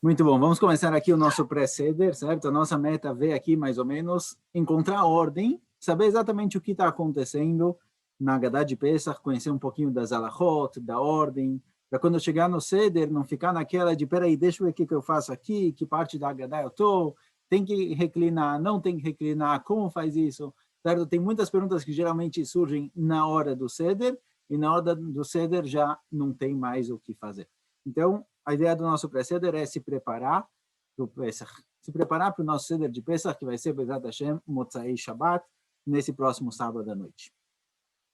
Muito bom, vamos começar aqui o nosso pré-seder, certo? A nossa meta é ver aqui, mais ou menos, encontrar a ordem, saber exatamente o que está acontecendo na Haggadah de Pesach, conhecer um pouquinho das halachot, da ordem, para quando eu chegar no seder, não ficar naquela de, peraí, deixa eu ver o que eu faço aqui, que parte da Haggadah eu estou, tem que reclinar, não tem que reclinar, como faz isso, certo? Tem muitas perguntas que geralmente surgem na hora do seder, e na hora do seder já não tem mais o que fazer. Então, a ideia do nosso pré-seder é se preparar para o Pesach. Se preparar para o nosso seder de Pesach, que vai ser, Bezat Hashem, Motzai Shabbat, nesse próximo sábado à noite.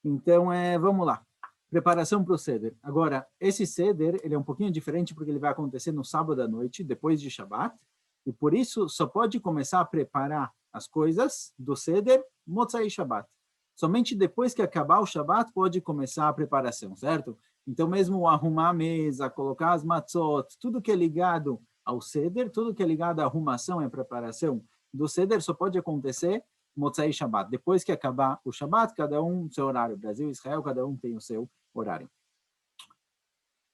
Então, vamos lá. Preparação para o seder. Agora, esse seder, ele é um pouquinho diferente porque ele vai acontecer no sábado à noite, depois de Shabbat, e por isso só pode começar a preparar as coisas do seder Motzai Shabbat. Somente depois que acabar o Shabbat pode começar a preparação, certo? Então, mesmo arrumar a mesa, colocar as matzot, tudo que é ligado ao seder, tudo que é ligado à arrumação e à preparação do seder só pode acontecer Motzai Shabbat. Depois que acabar o Shabbat, cada um seu horário. Brasil e Israel, cada um tem o seu horário.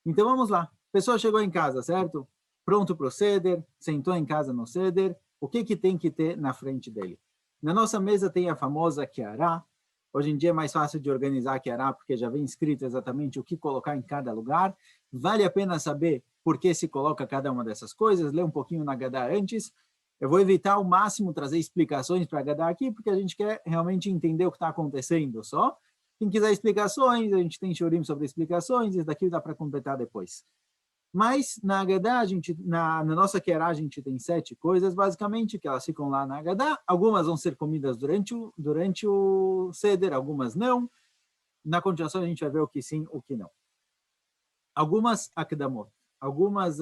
Então, vamos lá. A pessoa chegou em casa, certo? Pronto para o seder, sentou em casa no seder. O que tem que ter na frente dele? Na nossa mesa tem a famosa Kiará. Hoje em dia é mais fácil de organizar a Kiará, porque já vem escrito exatamente o que colocar em cada lugar. Vale a pena saber por que se coloca cada uma dessas coisas, ler um pouquinho na Haggadah antes. Eu vou evitar ao máximo trazer explicações para a Haggadah aqui, porque a gente quer realmente entender o que está acontecendo só. Quem quiser explicações, a gente tem shurim sobre explicações, isso daqui dá para completar depois. Mas na Haggadah, na nossa Kiará, a gente tem 7 coisas, basicamente, que elas ficam lá na Haggadah. Algumas vão ser comidas durante o seder, algumas não. Na continuação, a gente vai ver o que sim, o que não. Algumas akdamot, algumas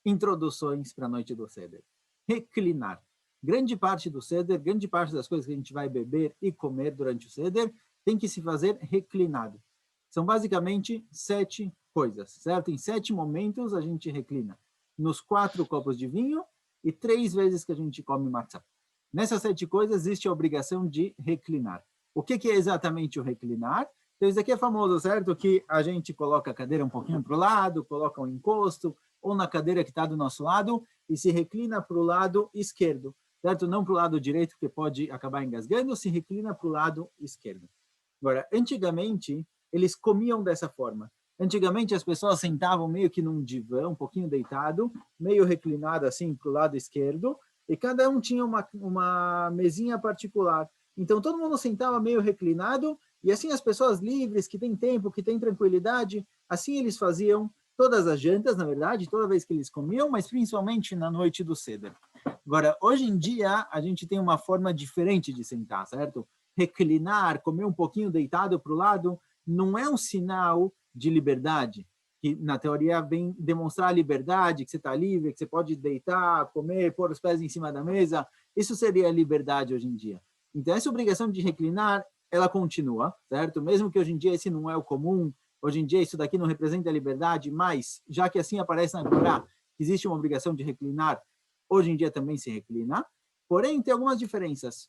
introduções para a noite do seder. Reclinar. Grande parte do seder, grande parte das coisas que a gente vai beber e comer durante o seder, tem que se fazer reclinado. São basicamente 7 coisas, certo? Em 7 momentos a gente reclina. Nos 4 copos de vinho e 3 vezes que a gente come matzah. Nessas 7 coisas existe a obrigação de reclinar. O que é exatamente o reclinar? Então, isso aqui é famoso, certo? Que a gente coloca a cadeira um pouquinho para o lado, coloca um encosto, ou na cadeira que está do nosso lado, e se reclina para o lado esquerdo, certo? Não para o lado direito, porque pode acabar engasgando, se reclina para o lado esquerdo. Agora, antigamente, eles comiam dessa forma. Antigamente, as pessoas sentavam meio que num divã, um pouquinho deitado, meio reclinado assim para o lado esquerdo, e cada um tinha uma mesinha particular. Então, todo mundo sentava meio reclinado, e assim as pessoas livres, que têm tempo, que têm tranquilidade, assim eles faziam todas as jantas, na verdade, toda vez que eles comiam, mas principalmente na noite do seder. Agora, hoje em dia, a gente tem uma forma diferente de sentar, certo? Reclinar, comer um pouquinho deitado para o lado, não é um sinal de liberdade, que na teoria vem demonstrar a liberdade, que você está livre, que você pode deitar, comer, pôr os pés em cima da mesa. Isso seria a liberdade hoje em dia. Então, essa obrigação de reclinar, ela continua, certo? Mesmo que hoje em dia esse não é o comum, hoje em dia isso daqui não representa a liberdade, mas já que assim aparece na Torá, que existe uma obrigação de reclinar, hoje em dia também se reclina. Porém, tem algumas diferenças.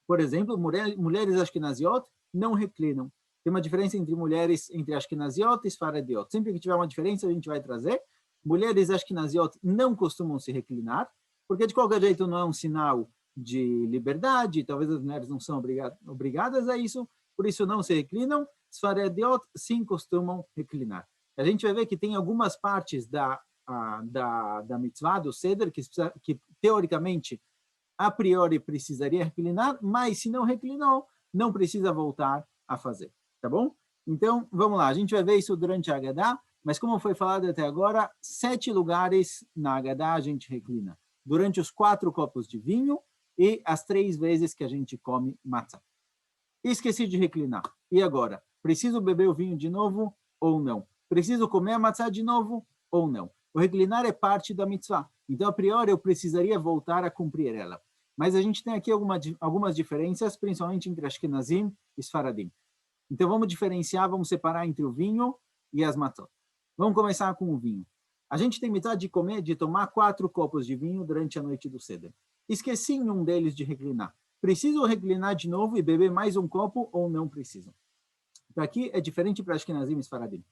Por exemplo, mulheres ashkenaziot não reclinam. Tem uma diferença entre mulheres, entre ashkenaziot e sfaradiot. Sempre que tiver uma diferença, a gente vai trazer. Mulheres ashkenaziot não costumam se reclinar, porque de qualquer jeito não é um sinal de liberdade, talvez as mulheres não são obrigadas a isso, por isso não se reclinam. Sfaradiot sim costumam reclinar. A gente vai ver que tem algumas partes da mitzvah, do seder, que teoricamente, a priori, precisaria reclinar, mas se não reclinou, não precisa voltar a fazer, tá bom? Então, vamos lá, a gente vai ver isso durante a Haggadah, mas como foi falado até agora, 7 lugares na Haggadah a gente reclina. Durante os 4 copos de vinho e as 3 vezes que a gente come matzah. Esqueci de reclinar. E agora? Preciso beber o vinho de novo ou não? Preciso comer a matzah de novo ou não? O reclinar é parte da mitzvah. Então, a priori, eu precisaria voltar a cumprir ela. Mas a gente tem aqui algumas diferenças, principalmente entre Ashkenazim e Sfaradim. Então, vamos diferenciar, vamos separar entre o vinho e as matzot. Vamos começar com o vinho. A gente tem mitzvah de tomar 4 copos de vinho durante a noite do seder. Esqueci em um deles de reclinar. Preciso reclinar de novo e beber mais um copo ou não preciso? Então, aqui é diferente para Ashkenazim e Sfaradim.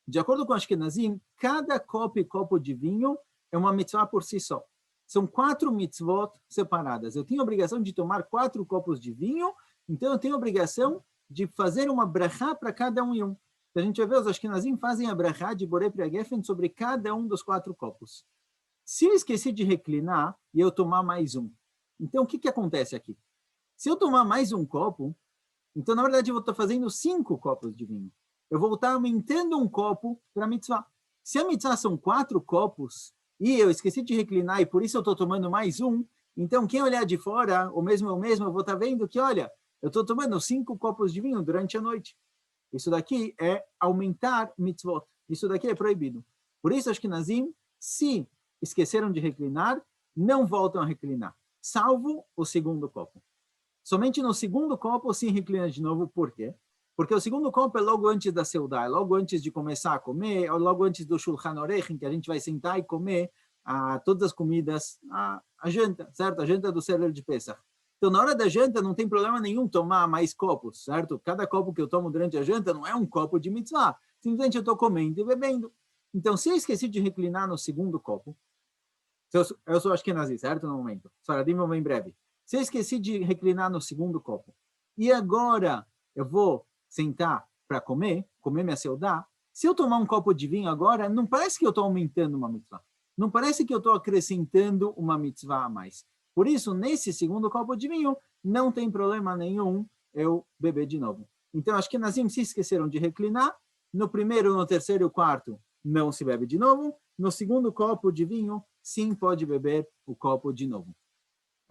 De acordo com Ashkenazim, cada copo de vinho é uma mitzvah por si só. São 4 mitzvot separadas. Eu tenho a obrigação de tomar 4 copos de vinho, então eu tenho a obrigação de fazer uma brachá para cada um e um. A gente vai ver, os Ashkenazim fazem a brachá de Borei Pri HaGefen sobre cada um dos 4 copos. Se eu esqueci de reclinar e eu tomar mais um, então o que acontece aqui? Se eu tomar mais um copo, então na verdade eu vou estar fazendo 5 copos de vinho. Eu vou estar aumentando um copo para a mitzvah. Se a mitzvah são 4 copos, e eu esqueci de reclinar e por isso eu estou tomando mais um, então quem olhar de fora, ou mesmo eu vou estar vendo que, olha, eu estou tomando 5 copos de vinho durante a noite. Isso daqui é aumentar mitzvot. Isso daqui é proibido. Por isso, Ashkenazim, se esqueceram de reclinar, não voltam a reclinar, salvo o segundo copo. Somente no segundo copo se reclina de novo. Por quê? Porque o segundo copo é logo antes da seudá, é logo antes de começar a comer, é logo antes do Shulchan Aruch, em que a gente vai sentar e comer todas as comidas, a janta, certo? A janta do Seder de Pesach. Então, na hora da janta, não tem problema nenhum tomar mais copos, certo? Cada copo que eu tomo durante a janta não é um copo de mitzvah. Simplesmente eu estou comendo e bebendo. Então, se eu esqueci de reclinar no segundo copo, eu sou Ashkenazi, certo? No momento. Sfaradim vão bem breve. Se eu esqueci de reclinar no segundo copo, e agora eu vou sentar para comer minha seudá, se eu tomar um copo de vinho agora, não parece que eu estou aumentando uma mitzvah. Não parece que eu estou acrescentando uma mitzvah a mais. Por isso, nesse segundo copo de vinho, não tem problema nenhum eu beber de novo. Então, acho que Nazim se esqueceram de reclinar. No primeiro, no terceiro e no quarto, não se bebe de novo. No segundo copo de vinho, sim, pode beber o copo de novo.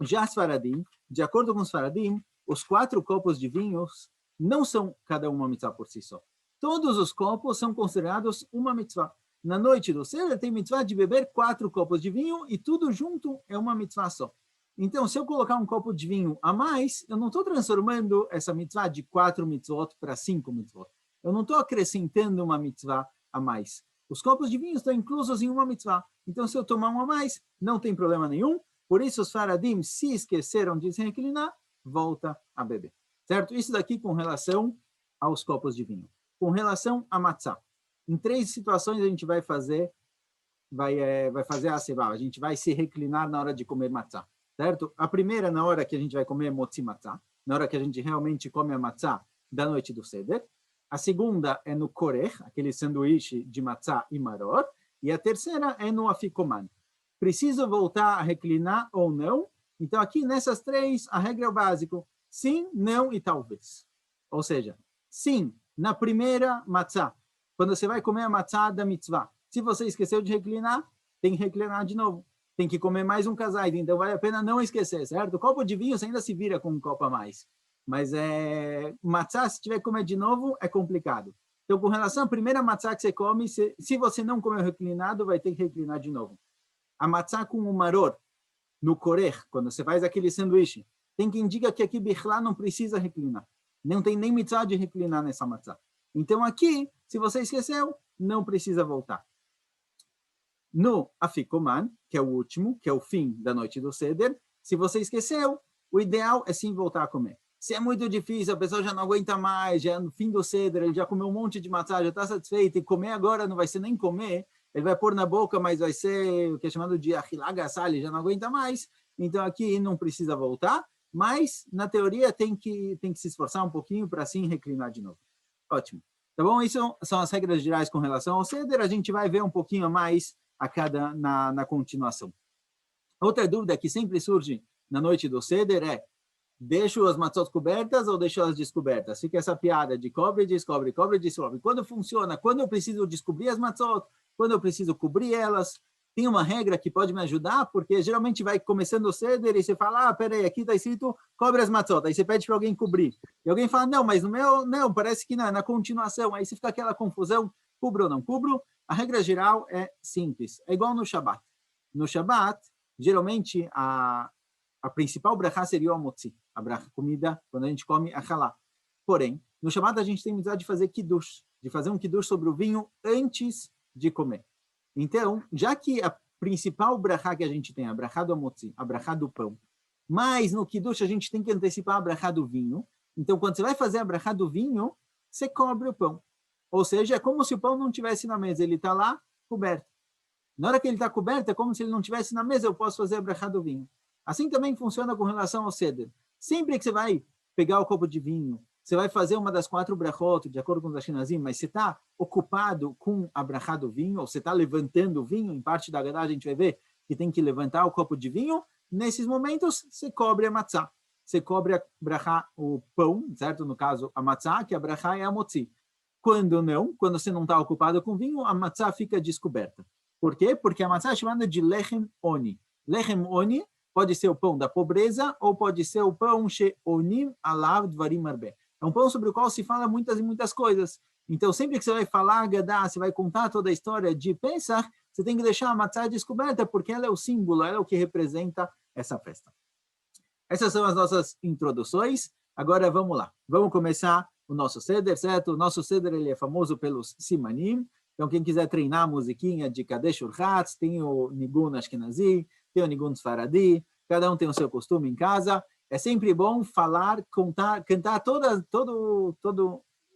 Já Sfaradim, de acordo com os Sfaradim, os 4 copos de vinhos não são cada uma mitzvah por si só. Todos os copos são considerados uma mitzvah. Na noite do Seder tem mitzvah de beber 4 copos de vinho e tudo junto é uma mitzvah só. Então, se eu colocar um copo de vinho a mais, eu não estou transformando essa mitzvah de 4 mitzvot para 5 mitzvot. Eu não estou acrescentando uma mitzvah a mais. Os copos de vinho estão inclusos em uma mitzvah. Então, se eu tomar um a mais, não tem problema nenhum. Por isso, os Faradim, se esqueceram de se reclinar, volta a beber. Certo? Isso daqui com relação aos copos de vinho. Com relação a matzah. Em 3 situações a gente vai fazer a sevá. A gente vai se reclinar na hora de comer matzah. Certo? A primeira, na hora que a gente vai comer motzi matzah. Na hora que a gente realmente come a matzah da noite do Seder. A segunda é no korech, aquele sanduíche de matzah e maror. E a terceira é no afikoman. Preciso voltar a reclinar ou não? Então, aqui nessas 3, a regra é o básico. Sim, não e talvez. Ou seja, sim, na primeira matzah, quando você vai comer a matzah da mitzvah, se você esqueceu de reclinar, tem que reclinar de novo. Tem que comer mais um casais, então vale a pena não esquecer, certo? O copo de vinho você ainda se vira com um copo a mais. Mas matzah, se tiver que comer de novo, é complicado. Então, com relação à primeira matzah que você come, se você não comeu reclinado, vai ter que reclinar de novo. A matzah com o maror, no korech, quando você faz aquele sanduíche, tem que indicar que aqui Bichlá não precisa reclinar. Não tem nem mitzvah de reclinar nessa matzah. Então aqui, se você esqueceu, não precisa voltar. No afikoman, que é o último, que é o fim da noite do Seder, se você esqueceu, o ideal é sim voltar a comer. Se é muito difícil, a pessoa já não aguenta mais, já no fim do Seder, ele já comeu um monte de matzah, já está satisfeito, e comer agora não vai ser nem comer, ele vai pôr na boca, mas vai ser o que é chamado de achilá gassá, ele já não aguenta mais, então aqui não precisa voltar, mas na teoria tem que se esforçar um pouquinho para assim reclinar de novo. Ótimo. Tá bom? Isso são as regras gerais com relação ao Seder, a gente vai ver um pouquinho a mais na continuação. Outra dúvida que sempre surge na noite do Seder é: deixo as matzot cobertas ou deixo elas descobertas? Fica essa piada de cobre, descobre, cobre, descobre. Quando funciona? Quando eu preciso descobrir as matzot? Quando eu preciso cobrir elas? Tem uma regra que pode me ajudar, porque geralmente vai começando o Seder e você fala, peraí, aqui está escrito cobre as matzot, aí você pede para alguém cobrir. E alguém fala, não, mas no meu, não, parece que na continuação, aí você fica aquela confusão, cubro ou não cubro? A regra geral é simples, é igual no Shabat. No Shabat, geralmente, a principal brachá seria o motzi, a brachá, comida, quando a gente come a halá. Porém, no Shabat a gente tem necessidade de fazer kiddush, de fazer um kiddush sobre o vinho antes de comer. Então, já que a principal brachá que a gente tem, a brachá do motzi, a brachá do pão, mas no kiddush a gente tem que antecipar a brachá do vinho, então quando você vai fazer a brachá do vinho, você cobre o pão. Ou seja, é como se o pão não estivesse na mesa, ele está lá coberto. Na hora que ele está coberto, é como se ele não estivesse na mesa, eu posso fazer a brachá do vinho. Assim também funciona com relação ao ceder. Sempre que você vai pegar o copo de vinho, você vai fazer uma das 4 brachot, de acordo com os Ashkenazim, mas você está ocupado com a brachá do vinho, ou você está levantando o vinho, em parte da Haggadah a gente vai ver que tem que levantar o copo de vinho, nesses momentos você cobre a matzá. Você cobre a brachá, o pão, certo? No caso, a matzá, que a brachá é a motzi. Quando não, quando você não está ocupado com vinho, a matzá fica descoberta. Por quê? Porque a matzá é chamada de lechem oni. Lechem oni pode ser o pão da pobreza ou pode ser o pão she'onim alav dvarim arbe. É um pão sobre o qual se fala muitas e muitas coisas. Então, sempre que você vai falar Haggadah, você vai contar toda a história de Pesach, você tem que deixar a matzá descoberta, porque ela é o símbolo, ela é o que representa essa festa. Essas são as nossas introduções. Agora vamos lá. Vamos começar o nosso Seder, certo? O nosso Seder ele é famoso pelos Simanim. Então, quem quiser treinar a musiquinha de Kadesh Urchatz, tem o Nigun Ashkenazi, tem o Nigun Sfaradi, cada um tem o seu costume em casa. É sempre bom falar, contar, cantar todo,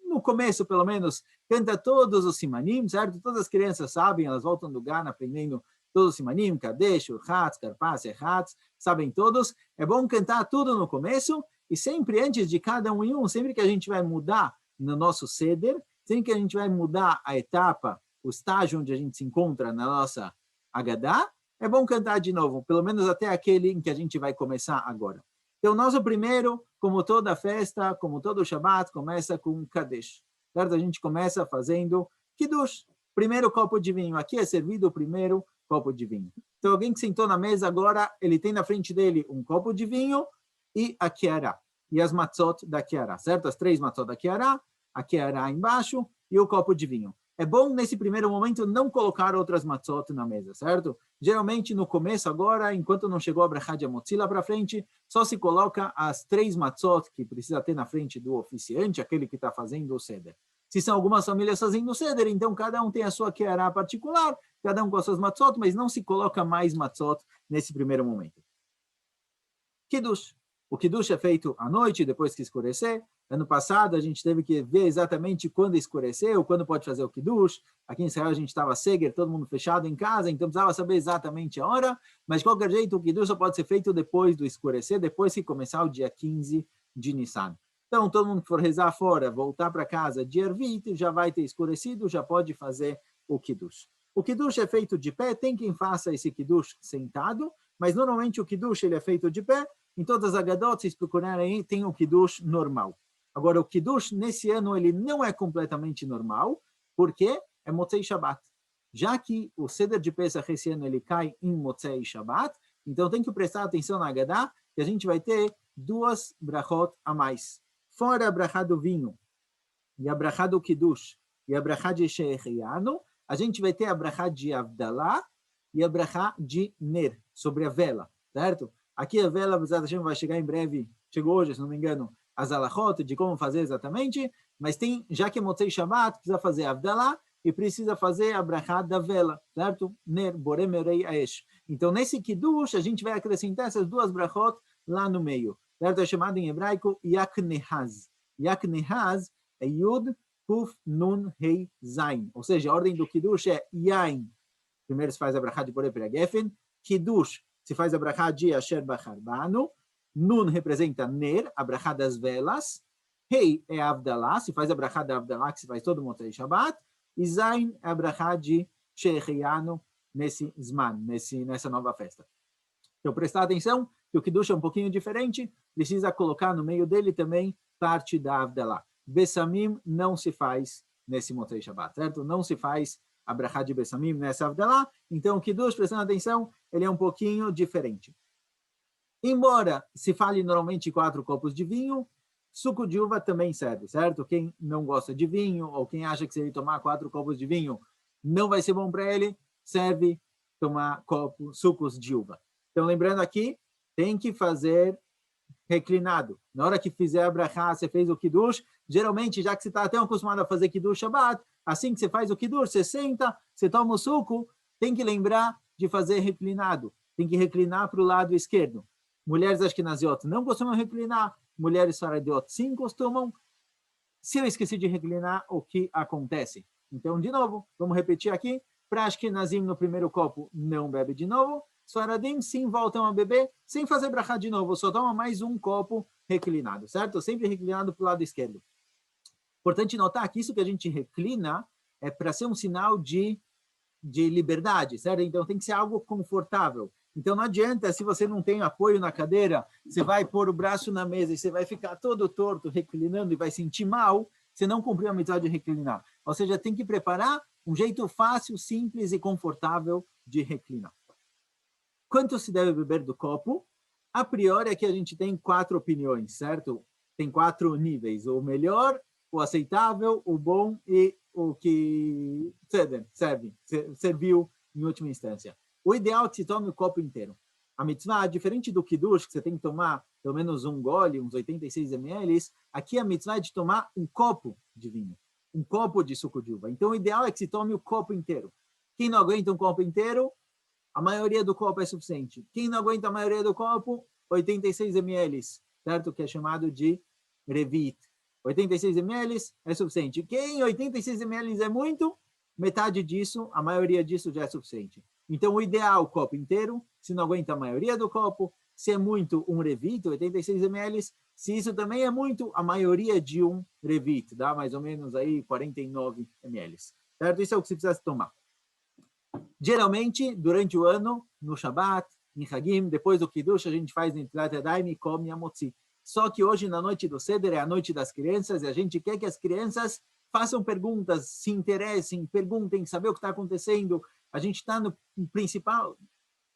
no começo pelo menos, canta todos os Simanim, certo? Todas as crianças sabem, elas voltam do Gana aprendendo todos os Simanim, Kadesh, Urchatz, Karpas, Erhatz, sabem todos. É bom cantar tudo no começo e sempre antes de cada um em um, sempre que a gente vai mudar no nosso Seder, sempre que a gente vai mudar a etapa, o estágio onde a gente se encontra na nossa Haggadah, é bom cantar de novo, pelo menos até aquele em que a gente vai começar agora. Então, nosso primeiro, como toda festa, como todo Shabbat, começa com Kadesh. Certo? A gente começa fazendo Kiddush. Primeiro copo de vinho. Aqui é servido o primeiro copo de vinho. Então, alguém que sentou na mesa agora, ele tem na frente dele um copo de vinho e a Kiara. E as matzot da Kiara, certo? As 3 matzot da Kiara, a Kiara embaixo e o copo de vinho. É bom, nesse primeiro momento, não colocar outras matzot na mesa, certo? Geralmente, no começo agora, enquanto não chegou a brachá de Amotzi lá para frente, só se coloca as 3 matzot que precisa ter na frente do oficiante, aquele que está fazendo o seder. Se são algumas famílias fazendo o seder, então cada um tem a sua Kiara particular, cada um com as suas matzot, mas não se coloca mais matzot nesse primeiro momento. Kiddush. O Kiddush é feito à noite, depois que escurecer. Ano passado, a gente teve que ver exatamente quando escureceu, quando pode fazer o Kiddush. Aqui em Israel, a gente estava seger, todo mundo fechado em casa, então precisava saber exatamente a hora. Mas, de qualquer jeito, o Kiddush só pode ser feito depois do escurecer, depois que começar o dia 15 de Nissan. Então, todo mundo que for rezar fora, voltar para casa de Ervit, já vai ter escurecido, já pode fazer o Kiddush. O Kiddush é feito de pé, tem quem faça esse Kiddush sentado, mas normalmente o Kiddush ele é feito de pé. Em todas as Haggadot, se procurarem aí, tem o Kiddush normal. Agora, o Kiddush, nesse ano, ele não é completamente normal, porque é Motzei Shabbat. Já que o Seder de Pesach esse ano ele cai em Motzei Shabbat, então tem que prestar atenção na Haggadah, que a gente vai ter 2 brachot a mais. Fora a brachá do vinho, e a brachá do Kiddush, e a brachá de Shechianu, a gente vai ter a brachá de Avdalah e a brachá de Ner, sobre a vela, certo? Aqui a vela, vai chegar em breve, chegou hoje, se não me engano, as alachot de como fazer exatamente, mas tem, já que é Motzei Shabbat, precisa fazer Avdalah e precisa fazer a brachá da vela, certo? Ner, Borem, Merei, Aesh. Então, nesse Kiddush, a gente vai acrescentar essas 2 brachot lá no meio, certo? É chamado em hebraico Yaknehaz. Yaknehaz é Yud, Kuf, Nun, Hei, Zain. Ou seja, a ordem do Kiddush é Yain. Primeiro se faz a brachá de Borei Peragefen, Kiddush se faz a brachá de Asher Bachar Banu, Nun representa Ner, a brachá das velas, Hei é Avdalah, se faz a brachá da Avdalah, que se faz todo o Motzei Shabbat, e Zain é a brachá de Shechianu nesse Zman, nessa nova festa. Então, prestar atenção que o Kiddush é um pouquinho diferente, precisa colocar no meio dele também parte da Avdalah. Bessamim não se faz nesse Motzei Shabbat, certo? Não se faz a brachá de Bessamim nessa Avdalah, então o Kiddush, prestando atenção, ele é um pouquinho diferente. Embora se fale normalmente 4 copos de vinho, suco de uva também serve, certo? Quem não gosta de vinho, ou quem acha que se ele tomar 4 copos de vinho não vai ser bom para ele, serve tomar sucos de uva. Então, lembrando aqui, tem que fazer reclinado. Na hora que fizer a brachá, você fez o Kiddush, geralmente, já que você está até acostumado a fazer Kiddush Shabbat, assim que você faz o Kiddush, você senta, você toma o suco, tem que lembrar de fazer reclinado. Tem que reclinar para o lado esquerdo. Mulheres ashkenaziot não costumam reclinar, mulheres faradiot sim costumam. Se eu esqueci de reclinar, o que acontece? Então, de novo, vamos repetir aqui. Para Ashkenazim, no primeiro copo, não bebe de novo. Sfaradim, sim, voltam a beber, sem fazer brachá de novo, só toma mais um copo reclinado, certo? Sempre reclinado para o lado esquerdo. Importante notar que isso que a gente reclina é para ser um sinal de liberdade, certo? Então tem que ser algo confortável. Então não adianta, se você não tem apoio na cadeira, você vai pôr o braço na mesa e você vai ficar todo torto, reclinando e vai sentir mal, você não cumpriu a missão de reclinar. Ou seja, tem que preparar um jeito fácil, simples e confortável de reclinar. Quanto se deve beber do copo? A priori aqui a gente tem 4 opiniões, certo? Tem 4 níveis, o melhor, o aceitável, o bom e o que serviu em última instância. O ideal é que se tome o copo inteiro. A mitzvah, diferente do kiddush, que você tem que tomar pelo menos um gole, uns 86 ml, aqui a mitzvah é de tomar um copo de vinho, um copo de suco de uva. Então o ideal é que se tome o copo inteiro. Quem não aguenta um copo inteiro, a maioria do copo é suficiente. Quem não aguenta a maioria do copo, 86 ml, certo? Que é chamado de revit. 86 ml é suficiente. Quem 86 ml é muito, metade disso, a maioria disso já é suficiente. Então, o ideal, o copo inteiro. Se não aguenta a maioria do copo, se é muito, um revit, 86 ml. Se isso também é muito, a maioria de um revit, dá mais ou menos aí 49 ml. Certo? Isso é o que você precisa tomar. Geralmente, durante o ano, no Shabbat, em Hagim, depois do Kiddush, a gente faz Netilat Yadayim e come a motzi. Só que hoje, na noite do Seder, é a noite das crianças, e a gente quer que as crianças façam perguntas, se interessem, perguntem, saber o que está acontecendo. A gente está no principal,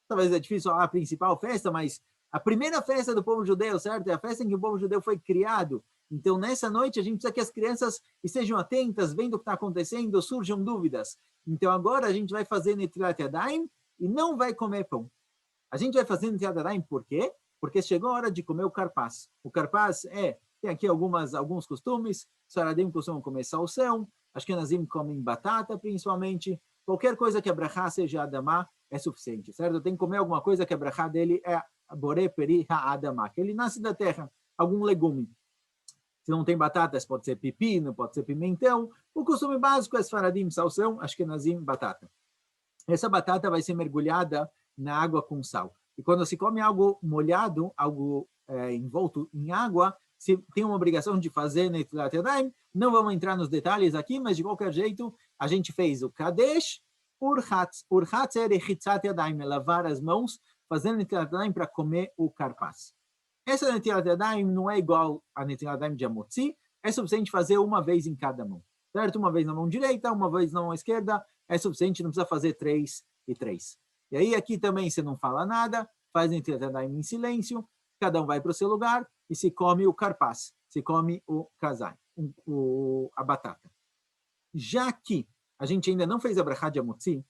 talvez é difícil falar a principal festa, mas a primeira festa do povo judeu, certo? É a festa em que o povo judeu foi criado. Então, nessa noite, a gente precisa que as crianças estejam atentas, vendo o que está acontecendo, surjam dúvidas. Então, agora a gente vai fazer Netilat Yadayim e não vai comer pão. A gente vai fazer Netilat Yadayim por quê? Porque chegou a hora de comer o carpaz. O carpaz tem aqui alguns costumes, Sfaradim costumam comer salsão, Ashkenazim comem batata, principalmente. Qualquer coisa que a brachá seja adamá é suficiente, certo? Tem que comer alguma coisa que a brachá dele é boré peri ha'adamá, que ele nasce da terra, algum legume. Se não tem batatas, pode ser pepino, pode ser pimentão. O costume básico é Sfaradim, salsão, Ashkenazim, batata. Essa batata vai ser mergulhada na água com sal. E quando se come algo molhado, algo envolto em água, se tem uma obrigação de fazer Netilat Yadayim. Não vamos entrar nos detalhes aqui, mas de qualquer jeito, a gente fez o Kadesh, Urhatz. Urhatz é Rechitzat Yadayim, lavar as mãos, fazendo Netilat Yadayim para comer o carpaz. Essa Netilat Yadayim não é igual a Netilat Yadayim de Amotzi, é suficiente fazer uma vez em cada mão. Certo? Uma vez na mão direita, uma vez na mão esquerda, é suficiente, não precisa fazer 3 e 3. E aí aqui também você não fala nada, faz Netilat Yadayim em silêncio, cada um vai para o seu lugar e se come o carpaz, se come o kazai, a batata. Já que a gente ainda não fez a brachá de Amotzi,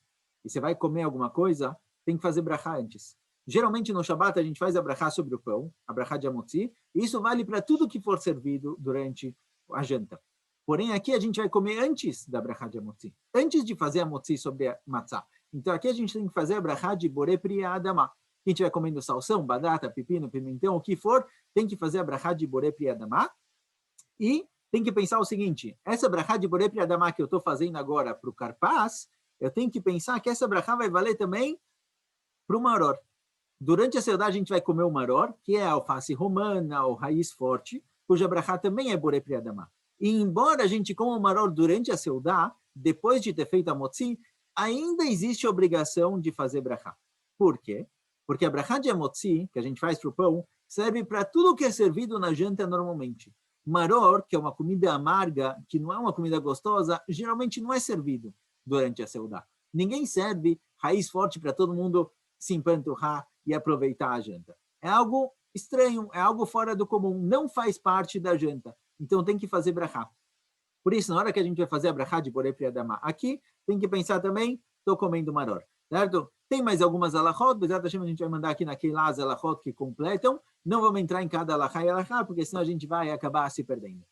e você vai comer alguma coisa, tem que fazer brachá antes. Geralmente no Shabbat a gente faz a brachá sobre o pão, a brachá de Amotzi, e isso vale para tudo que for servido durante a janta. Porém, aqui a gente vai comer antes da brachá de Amotzi, antes de fazer a Amotzi sobre a matzá. Então aqui a gente tem que fazer a brachá de boré pri adamá. Quem estiver comendo salsão, batata, pepino, pimentão, o que for, tem que fazer a brachá de boré pri adamá. E tem que pensar o seguinte, essa brachá de boré pri adamá que eu estou fazendo agora para o carpaz, eu tenho que pensar que essa brachá vai valer também para o maror. Durante a seudá a gente vai comer o maror, que é a alface romana, ou raiz forte, cuja brachá também é boré pri adamá. E embora a gente coma o maror durante a seudá, depois de ter feito a motzi, ainda existe a obrigação de fazer brachá. Por quê? Porque a brachá de amotzi, que a gente faz para o pão, serve para tudo que é servido na janta normalmente. Maror, que é uma comida amarga, que não é uma comida gostosa, geralmente não é servido durante a seudá. Ninguém serve raiz forte para todo mundo se empanturrar e aproveitar a janta. É algo estranho, é algo fora do comum, não faz parte da janta. Então tem que fazer brachá. Por isso, na hora que a gente vai fazer a brachá de boré pri adamá aqui, tem que pensar também, estou comendo maror. Certo? Tem mais algumas alachot, Bezat Hashem a gente vai mandar aqui naquele lá as alachot que completam. Não vamos entrar em cada alachá e alachá, porque senão a gente vai acabar se perdendo.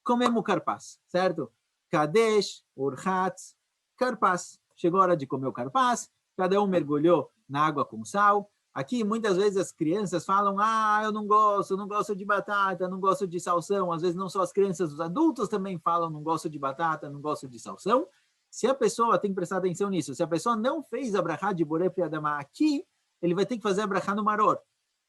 Comemos carpaz, certo? Kadesh, Urhatz, carpaz. Chegou a hora de comer o carpaz, cada um mergulhou na água com sal. Aqui, muitas vezes, as crianças falam, eu não gosto de batata, não gosto de salsão. Às vezes, não só as crianças, os adultos também falam, não gosto de batata, não gosto de salsão. se a pessoa, tem que prestar atenção nisso, se a pessoa não fez a brachá de Borei Pri Adamá aqui, ele vai ter que fazer a brachá no maror.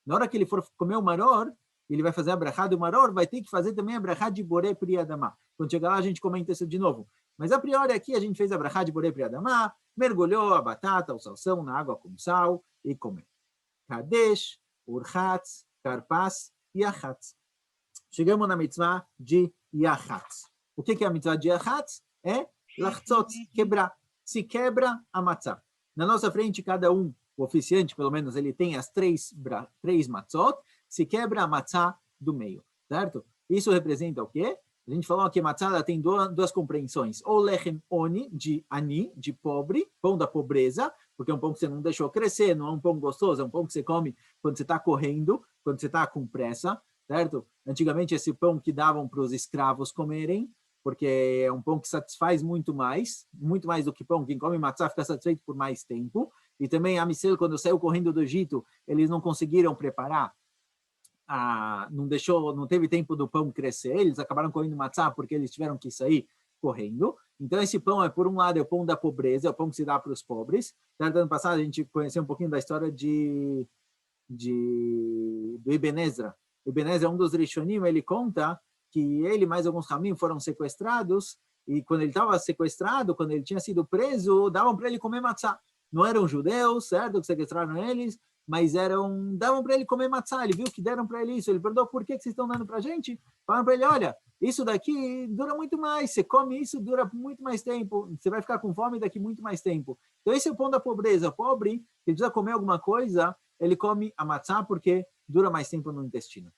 Na hora que ele for comer o maror, ele vai fazer a brachá do maror, vai ter que fazer também a brachá de Borei Pri Adamá. Quando chegar lá, a gente comenta isso de novo. Mas a priori aqui, a gente fez a brachá de Borei Pri Adamá, mergulhou a batata, o salsão na água com sal e comeu. Kadesh, Urchatz, Karpas e Achatz. Chegamos na mitzvah de Yachatz. O que é a mitzvah de Yachatz? É lachtzot, quebrar. Se quebra a matzah. Na nossa frente, cada um, o oficiante, pelo menos, ele tem as três matzot, se quebra a matzah do meio, certo? Isso representa o quê? A gente falou que a matzah tem duas compreensões. Ou lechem oni, de ani, de pobre, pão da pobreza, porque é um pão que você não deixou crescer, não é um pão gostoso, é um pão que você come quando você está correndo, quando você está com pressa, certo? Antigamente, esse pão que davam para os escravos comerem, porque é um pão que satisfaz muito mais do que pão. Quem come matzá fica satisfeito por mais tempo. E também a Amisel, quando saiu correndo do Egito, eles não conseguiram preparar, não teve tempo do pão crescer, eles acabaram comendo matzá porque eles tiveram que sair correndo. Então, esse pão por um lado, é o pão da pobreza, é o pão que se dá para os pobres. No ano passado, a gente conheceu um pouquinho da história do Ibn Ezra. O Ibn Ezra, um dos Rishonim, ele conta que ele e mais alguns caminhos foram sequestrados, e quando ele estava sequestrado, quando ele tinha sido preso, davam para ele comer matzá. Não eram judeus, certo, que sequestraram eles, mas davam para ele comer matzá. Ele viu que deram para ele isso. Ele perguntou, por que vocês estão dando para a gente? Falaram para ele, olha, isso daqui dura muito mais, você come isso, dura muito mais tempo, você vai ficar com fome daqui muito mais tempo. Então esse é o pão da pobreza. O pobre, ele precisa comer alguma coisa, ele come a matzá porque dura mais tempo no intestino.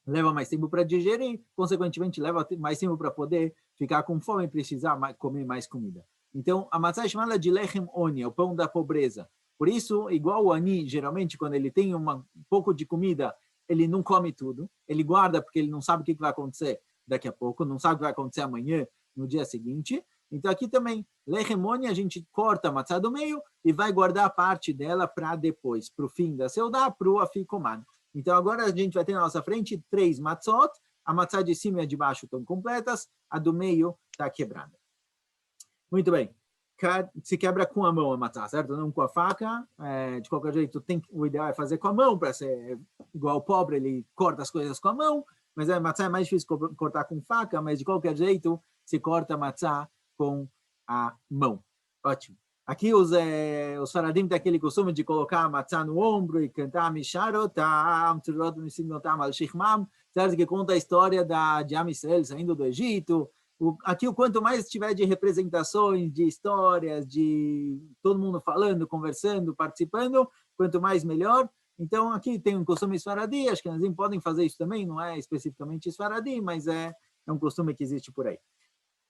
Leva mais tempo para digerir, consequentemente leva mais tempo para poder ficar com fome e precisar comer mais comida. Então, a matzá é chamada de lechem oni, é o pão da pobreza. Por isso, igual o ani, geralmente, quando ele tem um pouco de comida, ele não come tudo, ele guarda porque ele não sabe o que vai acontecer daqui a pouco, não sabe o que vai acontecer amanhã, no dia seguinte. Então, aqui também, lechem oni, a gente corta a matzá do meio e vai guardar a parte dela para depois, para o fim da seudá, para o afikoman. Então, agora a gente vai ter na nossa frente 3 matzot, a matzá de cima e a de baixo estão completas, a do meio está quebrada. Muito bem. Se quebra com a mão a matzá, certo? Não com a faca. De qualquer jeito, o ideal é fazer com a mão, para ser igual o pobre, ele corta as coisas com a mão, mas a matzá é mais difícil cortar com faca, mas de qualquer jeito, se corta a matzá com a mão. Ótimo. Aqui os faradim têm aquele costume de colocar a matzá no ombro e cantar Misharotam, Tzurot Nisimotam al-Shichmam, certo? Que conta a história de Am Israel saindo do Egito. Aqui, o quanto mais tiver de representações, de histórias, de todo mundo falando, conversando, participando, quanto mais melhor. Então, aqui tem um costume esfaradi, acho que nós podem fazer isso também, não é especificamente esfaradi, mas é um costume que existe por aí.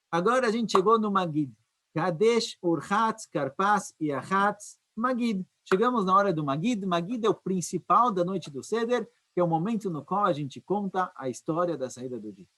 Agora a gente chegou no Magid. Kadesh, Urchatz, Karpas e Achatz, Magid. Chegamos na hora do Magid. Magid é o principal da noite do Seder, que é o momento no qual a gente conta a história da saída do Egito.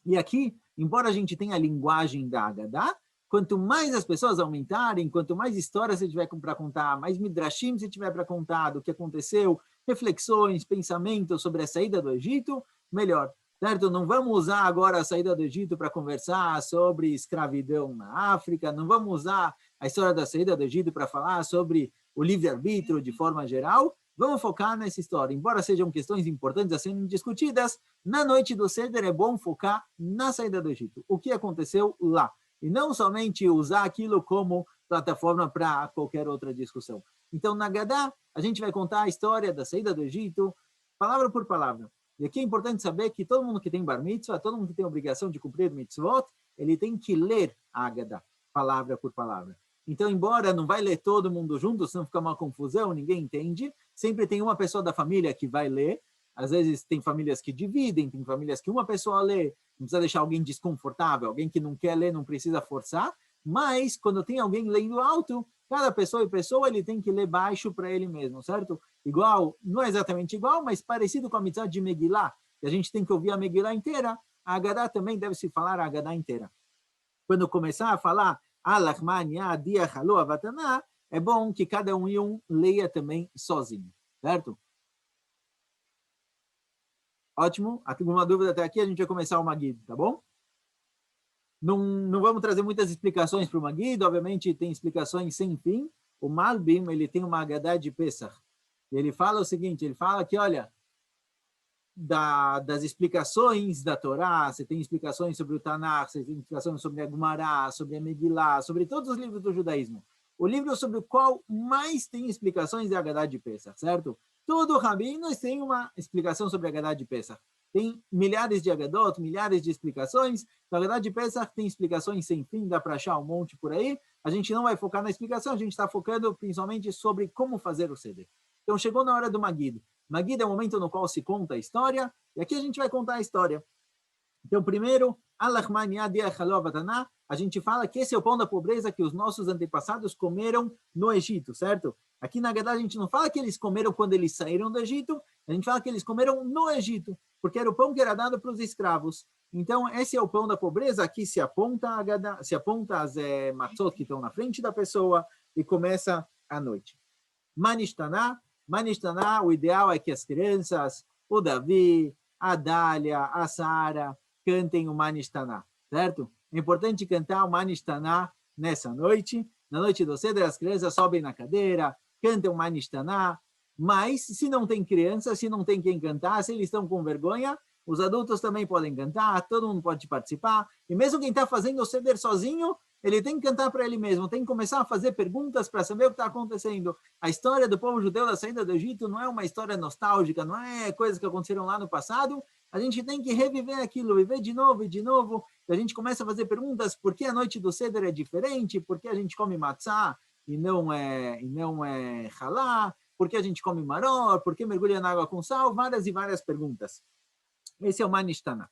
E aqui, embora a gente tenha a linguagem da Haggadah, quanto mais as pessoas aumentarem, quanto mais histórias você tiver para contar, mais midrashim você tiver para contar do que aconteceu, reflexões, pensamentos sobre a saída do Egito, melhor. Certo? Não vamos usar agora a saída do Egito para conversar sobre escravidão na África, não vamos usar a história da saída do Egito para falar sobre o livre-arbítrio de forma geral, vamos focar nessa história. Embora sejam questões importantes a serem discutidas, na noite do Seder é bom focar na saída do Egito, o que aconteceu lá, e não somente usar aquilo como plataforma para qualquer outra discussão. Então, na Haggadah, a gente vai contar a história da saída do Egito, palavra por palavra. E aqui é importante saber que todo mundo que tem bar mitzvah, todo mundo que tem a obrigação de cumprir mitzvot, ele tem que ler a Haggadah, palavra por palavra. Então, embora não vai ler todo mundo junto, senão fica uma confusão, ninguém entende, sempre tem uma pessoa da família que vai ler. Às vezes tem famílias que dividem, tem famílias que uma pessoa lê, não precisa deixar alguém desconfortável, alguém que não quer ler não precisa forçar, mas quando tem alguém lendo alto, cada pessoa e pessoa ele tem que ler baixo para ele mesmo, certo? Igual, não é exatamente igual, mas parecido com a mitzvah de Megillah, que a gente tem que ouvir a Megillah inteira, a Haggadah também deve se falar a Haggadah inteira. Quando começar a falar é bom que cada um leia também sozinho, certo? Ótimo. Alguma dúvida até aqui? A gente vai começar o Magid, tá bom? Não vamos trazer muitas explicações para o Magid, obviamente tem explicações sem fim. O Malbim, ele tem uma Haggadah de Pesach. Ele fala o seguinte, ele fala que, olha, das explicações da Torá, você tem explicações sobre o Tanakh, você tem explicações sobre a Gumará, sobre a Megillah, sobre todos os livros do judaísmo. O livro sobre o qual mais tem explicações é a Haggadah de Pesach, certo? Todo rabino tem uma explicação sobre a Haggadah de Pesach. Tem milhares de Haggadot, milhares de explicações. A Haggadah de Pesach tem explicações sem fim, dá para achar um monte por aí. A gente não vai focar na explicação, a gente está focando principalmente sobre como fazer o Seder. Então, chegou na hora do Magid. Magid é o momento no qual se conta a história, e aqui a gente vai contar a história. Então, primeiro, a gente fala que esse é o pão da pobreza que os nossos antepassados comeram no Egito, certo? Aqui na Haggadah a gente não fala que eles comeram quando eles saíram do Egito, a gente fala que eles comeram no Egito, porque era o pão que era dado para os escravos. Então, esse é o pão da pobreza, aqui se aponta a Haggadah, se aponta as matzot que estão na frente da pessoa e começa a noite. Manishtaná, o ideal é que as crianças, o Davi, a Dália, a Sara, cantem o Manishtaná, certo? É importante cantar o Manishtaná nessa noite. Na noite do Seder, as crianças sobem na cadeira, cantam o Manishtaná, mas se não tem criança, se não tem quem cantar, se eles estão com vergonha, os adultos também podem cantar, todo mundo pode participar, e mesmo quem está fazendo o Seder sozinho, ele tem que cantar para ele mesmo, tem que começar a fazer perguntas para saber o que está acontecendo. A história do povo judeu da saída do Egito não é uma história nostálgica, não é coisas que aconteceram lá no passado, a gente tem que reviver aquilo, viver de novo e de novo, e a gente começa a fazer perguntas, por que a noite do Seder é diferente, por que a gente come matzá e não é halá, por que a gente come maror, por que mergulha na água com sal, várias e várias perguntas. Esse é o Manishtaná.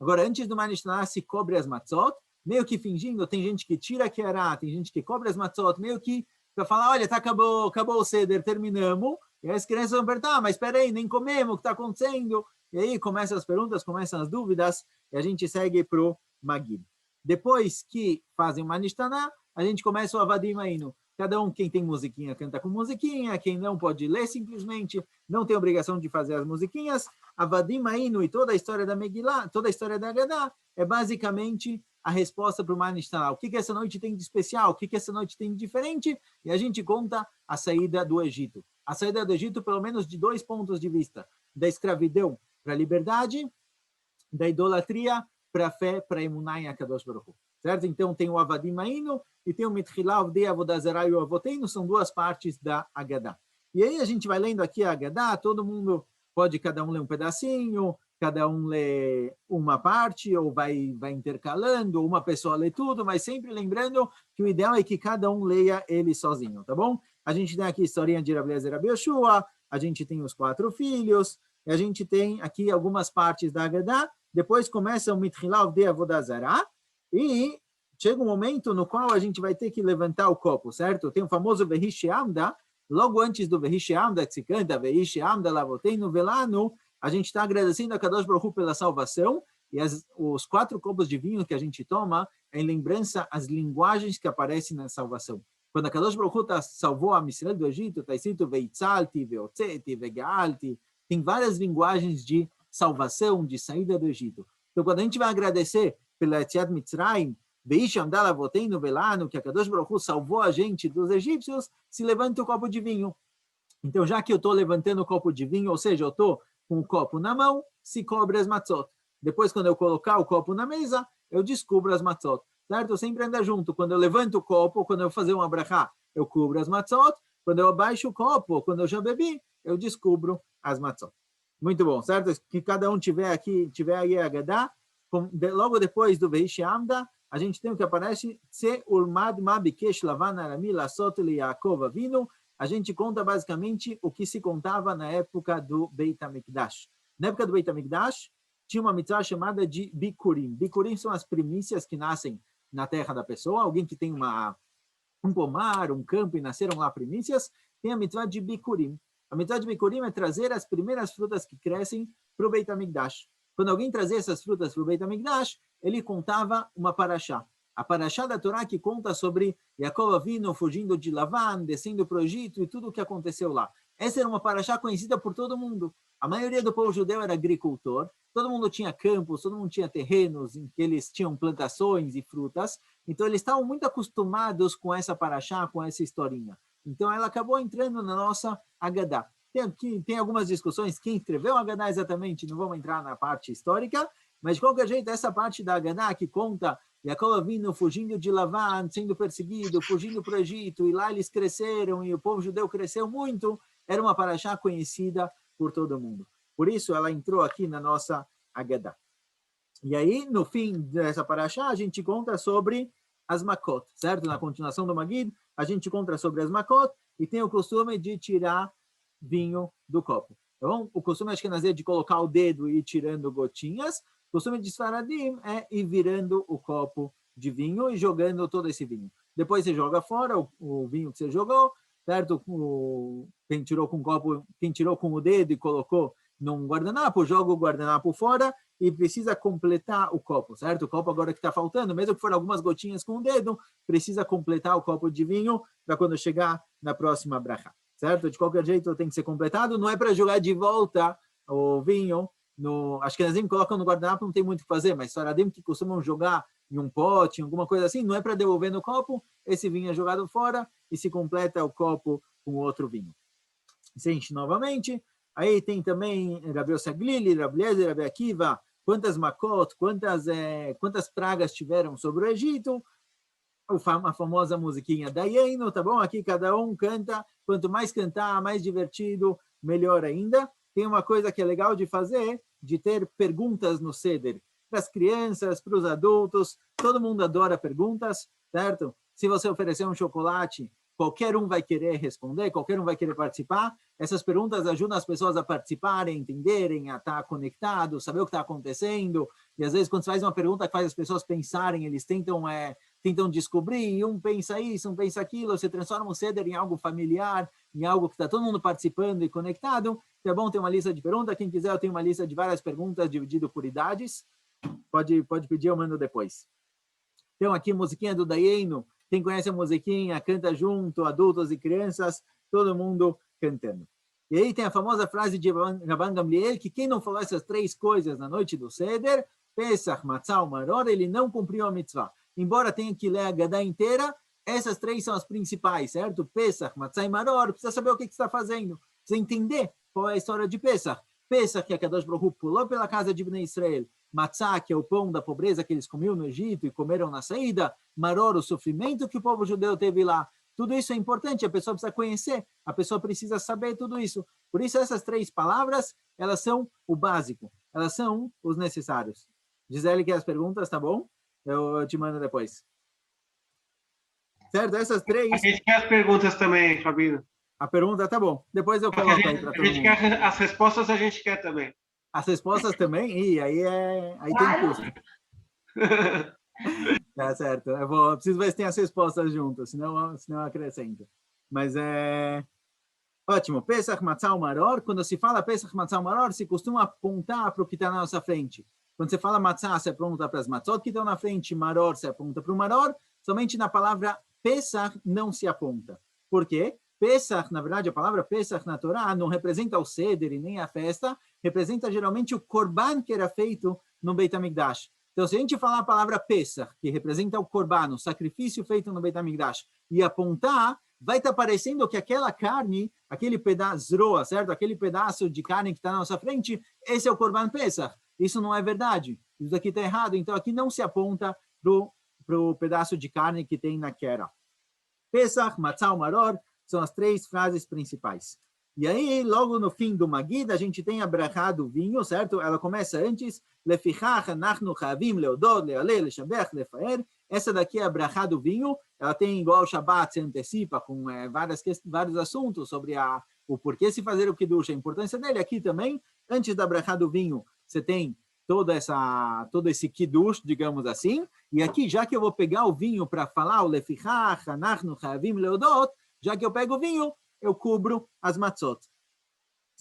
Agora, antes do Manishtaná, se cobre as matzot, meio que fingindo, tem gente que tira a Keará, tem gente que cobre as matzot, meio que para falar, olha, acabou o Seder, terminamos, e aí as crianças vão perguntar, mas espera aí, nem comemos, o que está acontecendo? E aí começam as perguntas, começam as dúvidas, e a gente segue para o Magid. Depois que fazem o Manishtaná, a gente começa o Avadim Ainu. Cada um, quem tem musiquinha, canta com musiquinha, quem não pode ler simplesmente, não tem obrigação de fazer as musiquinhas. Avadim Ainu e toda a história da Megillah, toda a história da Haggadah, é basicamente a resposta para o Manishtaná. O que essa noite tem de especial? O que essa noite tem de diferente? E a gente conta a saída do Egito. A saída do Egito, pelo menos de 2 pontos de vista. Da escravidão para a liberdade, da idolatria para a fé, para a emuná em Akadosh Baruch Hu. Certo? Então tem o Avadim Ainu e tem o Mitchilá, o Avdei Avodah Zarah e o Avoteinu, são 2 partes da Haggadah. E aí a gente vai lendo aqui a Haggadah, todo mundo pode, cada um ler um pedacinho, cada um lê uma parte, ou vai intercalando, uma pessoa lê tudo, mas sempre lembrando que o ideal é que cada um leia ele sozinho, tá bom? A gente tem aqui a historinha de Rabi Eliezer e Rabi Yoshua, a gente tem os 4 filhos, e a gente tem aqui algumas partes da Haggadah, depois começa o Mitchilá, o Avdei Avodah Zarah, e chega um momento no qual a gente vai ter que levantar o copo, certo? Tem o famoso Vehish Amda, logo antes do Vehish Amda, que se canta Vehish Amda Lavoteinu Velanu, a gente está agradecendo a Kadosh Baruch Hu pela salvação, e os 4 copos de vinho que a gente toma é em lembrança às linguagens que aparecem na salvação. Quando a Kadosh Baruch Hu salvou a Israel do Egito, está escrito Veitzalti, Veotzeti, Vegalti, tem várias linguagens de salvação, de saída do Egito. Então, quando a gente vai agradecer pela Yetziat Mitzrayim, Veish Amdal Avoteinu Velanu, que a Kadosh Baruch Hu salvou a gente dos egípcios, se levanta o copo de vinho. Então, já que eu estou levantando o copo de vinho, ou seja, eu estou com o copo na mão, se cobre as matzot. Depois, quando eu colocar o copo na mesa, eu descubro as matzot. Certo? Eu sempre ando junto. Quando eu levanto o copo, quando eu fazer uma brachá, eu cubro as matzot. Quando eu abaixo o copo, quando eu já bebi, eu descubro as matzot. Muito bom, certo? Que cada um tiver aí a Haggadah, logo depois do Veish Amda, a gente tem o que aparece, Se Ulmad Ma Bikesh Lavan Arami Lasot Li Yaakov Avinu. A gente conta basicamente o que se contava na época do Beit HaMikdash. Na época do Beit HaMikdash, tinha uma mitzvah chamada de Bikurim. Bikurim são as primícias que nascem na terra da pessoa. Alguém que tem um pomar, um campo e nasceram lá primícias, tem a mitzvah de Bikurim. A mitzvah de Bikurim é trazer as primeiras frutas que crescem para o Beit HaMikdash. Quando alguém trazia essas frutas para o Beit HaMikdash, ele contava uma paraxá. a Parashá da Torá que conta sobre Yaakov Avinu fugindo de Lavan, descendo para o Egito e tudo o que aconteceu lá. Essa era uma Parashá conhecida por todo mundo. A maioria do povo judeu era agricultor, todo mundo tinha campos, todo mundo tinha terrenos em que eles tinham plantações e frutas, então eles estavam muito acostumados com essa Parashá, com essa historinha. Então ela acabou entrando na nossa Agadá. Tem algumas discussões, quem escreveu a Agadá exatamente, não vamos entrar na parte histórica, mas de qualquer jeito, essa parte da Agadá que conta Yaakov Avinu fugindo de Lavan, sendo perseguido, fugindo para o Egito, e lá eles cresceram, e o povo judeu cresceu muito, era uma Parashá conhecida por todo mundo. Por isso, ela entrou aqui na nossa Agadá. E aí, no fim dessa Parashá, a gente conta sobre as Makot, certo? Na continuação do Magid, a gente conta sobre as Makot, e tem o costume de tirar vinho do copo. Então, o costume ashkenazí é de colocar o dedo e ir tirando gotinhas. O costume de Sfaradim é ir virando o copo de vinho e jogando todo esse vinho. Depois você joga fora o vinho que você jogou, certo? Quem tirou com o copo, quem tirou com o dedo e colocou num guardanapo, joga o guardanapo fora e precisa completar o copo, certo? O copo agora que está faltando, mesmo que for algumas gotinhas com o dedo, precisa completar o copo de vinho para quando chegar na próxima brachá. Certo? De qualquer jeito tem que ser completado, não é para jogar de volta o vinho, acho que Ashkenazim colocam no guardanapo, não tem muito o que fazer, mas Sfaradim que costumam jogar em um pote, em alguma coisa assim, não é para devolver no copo, esse vinho é jogado fora e se completa o copo com outro vinho. Gente, novamente, aí tem também Rabi Yossi Aglili, Rabi Eliezer, Rabi Akiva, quantas makot, quantas pragas tiveram sobre o Egito, a famosa musiquinha Dayenu, tá bom? Aqui cada um canta, quanto mais cantar, mais divertido, melhor ainda. Tem uma coisa que é legal de fazer, de ter perguntas no Seder, para as crianças, para os adultos, todo mundo adora perguntas, certo? Se você oferecer um chocolate, qualquer um vai querer responder, qualquer um vai querer participar. Essas perguntas ajudam as pessoas a participarem, entenderem, a estar conectados, saber o que está acontecendo. E às vezes, quando você faz uma pergunta que faz as pessoas pensarem, eles tentam descobrir, um pensa isso, um pensa aquilo, você transforma o Seder em algo familiar, em algo que está todo mundo participando e conectado. Então é bom ter uma lista de perguntas. Quem quiser, eu tenho uma lista de várias perguntas dividido por idades. Pode pedir, eu mando depois. Então aqui, musiquinha do Dayenu. Quem conhece a musiquinha, canta junto, adultos e crianças, todo mundo cantando. E aí tem a famosa frase de Rabban Gamliel, que quem não falou essas três coisas na noite do Seder, Pesach, Matzah, Maror, ele não cumpriu a mitzvah. Embora tenha que ler a Gadá inteira, essas três são as principais, certo? Pesach, Matzah e Maror, precisa saber o que está fazendo, precisa entender qual é a história de Pesach. Pesach, que a Kadosh Baruch Hu pulou pela casa de Bnei Israel, Matzah, que é o pão da pobreza que eles comiam no Egito e comeram na saída, Maror, o sofrimento que o povo judeu teve lá. Tudo isso é importante, a pessoa precisa conhecer, a pessoa precisa saber tudo isso. Por isso, essas três palavras, elas são o básico, elas são os necessários. Gisele, que as perguntas, tá bom? Eu te mando depois. Certo? Essas três... A gente quer as perguntas também, Fabinho. A pergunta tá bom. Depois eu coloco aí para todo mundo. Quer as respostas, a gente quer também. As respostas também? Ih, aí tem custo. Tá certo. Eu preciso ver se tem as respostas juntas, senão eu acrescento. Mas ótimo. Pesach, Matzah, Maror. Quando se fala Pesach, Matzah, Maror, se costuma apontar para o que está na nossa frente. Quando você fala Matzah, você aponta para as Matzot que estão na frente. Maror, você aponta para o Maror. Somente na palavra Pesach não se aponta. Por quê? Pesach, na verdade, a palavra Pesach na Torá não representa o Seder e nem a festa, representa geralmente o Korban que era feito no Beit HaMikdash. Então, se a gente falar a palavra Pesach, que representa o Korban, o sacrifício feito no Beit HaMikdash, e apontar, vai estar parecendo que aquela carne, aquele pedaço, certo? Aquele pedaço de carne que está na nossa frente, esse é o Korban Pesach. Isso não é verdade. Isso aqui está errado. Então, aqui não se aponta para o pedaço de carne que tem na quera. Pesach, Matzah, Maror, são as três frases principais. E aí, logo no fim do Magid, a gente tem a brachá do vinho, certo? Ela começa antes, Lefichach anachnu chavim leodod, lealeh, leshabech, lefaer. Essa daqui é a brachá do vinho. Ela tem, igual o Shabbat, se antecipa com vários assuntos sobre o porquê se fazer o Kiddush, a importância dele. Aqui também, antes da brachá do vinho, você tem todo esse Kiddush, digamos assim. E aqui, já que eu vou pegar o vinho para falar o Lefichach anachnu chavim leodod, já que eu pego o vinho, eu cubro as matzot.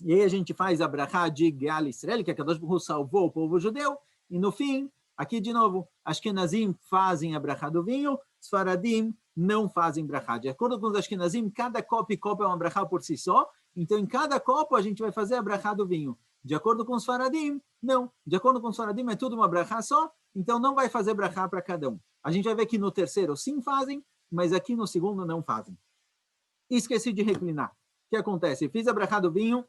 E aí a gente faz a brachá de Geal Israel, que a Kadosh Baruch Hu salvou o povo judeu, e no fim Aqui, de novo, Ashkenazim fazem a brachá do vinho, Sfaradim não fazem brachá. De acordo com os Ashkenazim, cada copo e copo é uma brachá por si só, então em cada copo a gente vai fazer a brachá do vinho. De acordo com os Sfaradim, não. De acordo com os Sfaradim é tudo uma brachá só, então não vai fazer brachá para cada um. A gente vai ver que no terceiro sim fazem, mas aqui no segundo não fazem. Esqueci de reclinar. O que acontece? Fiz a brachá do vinho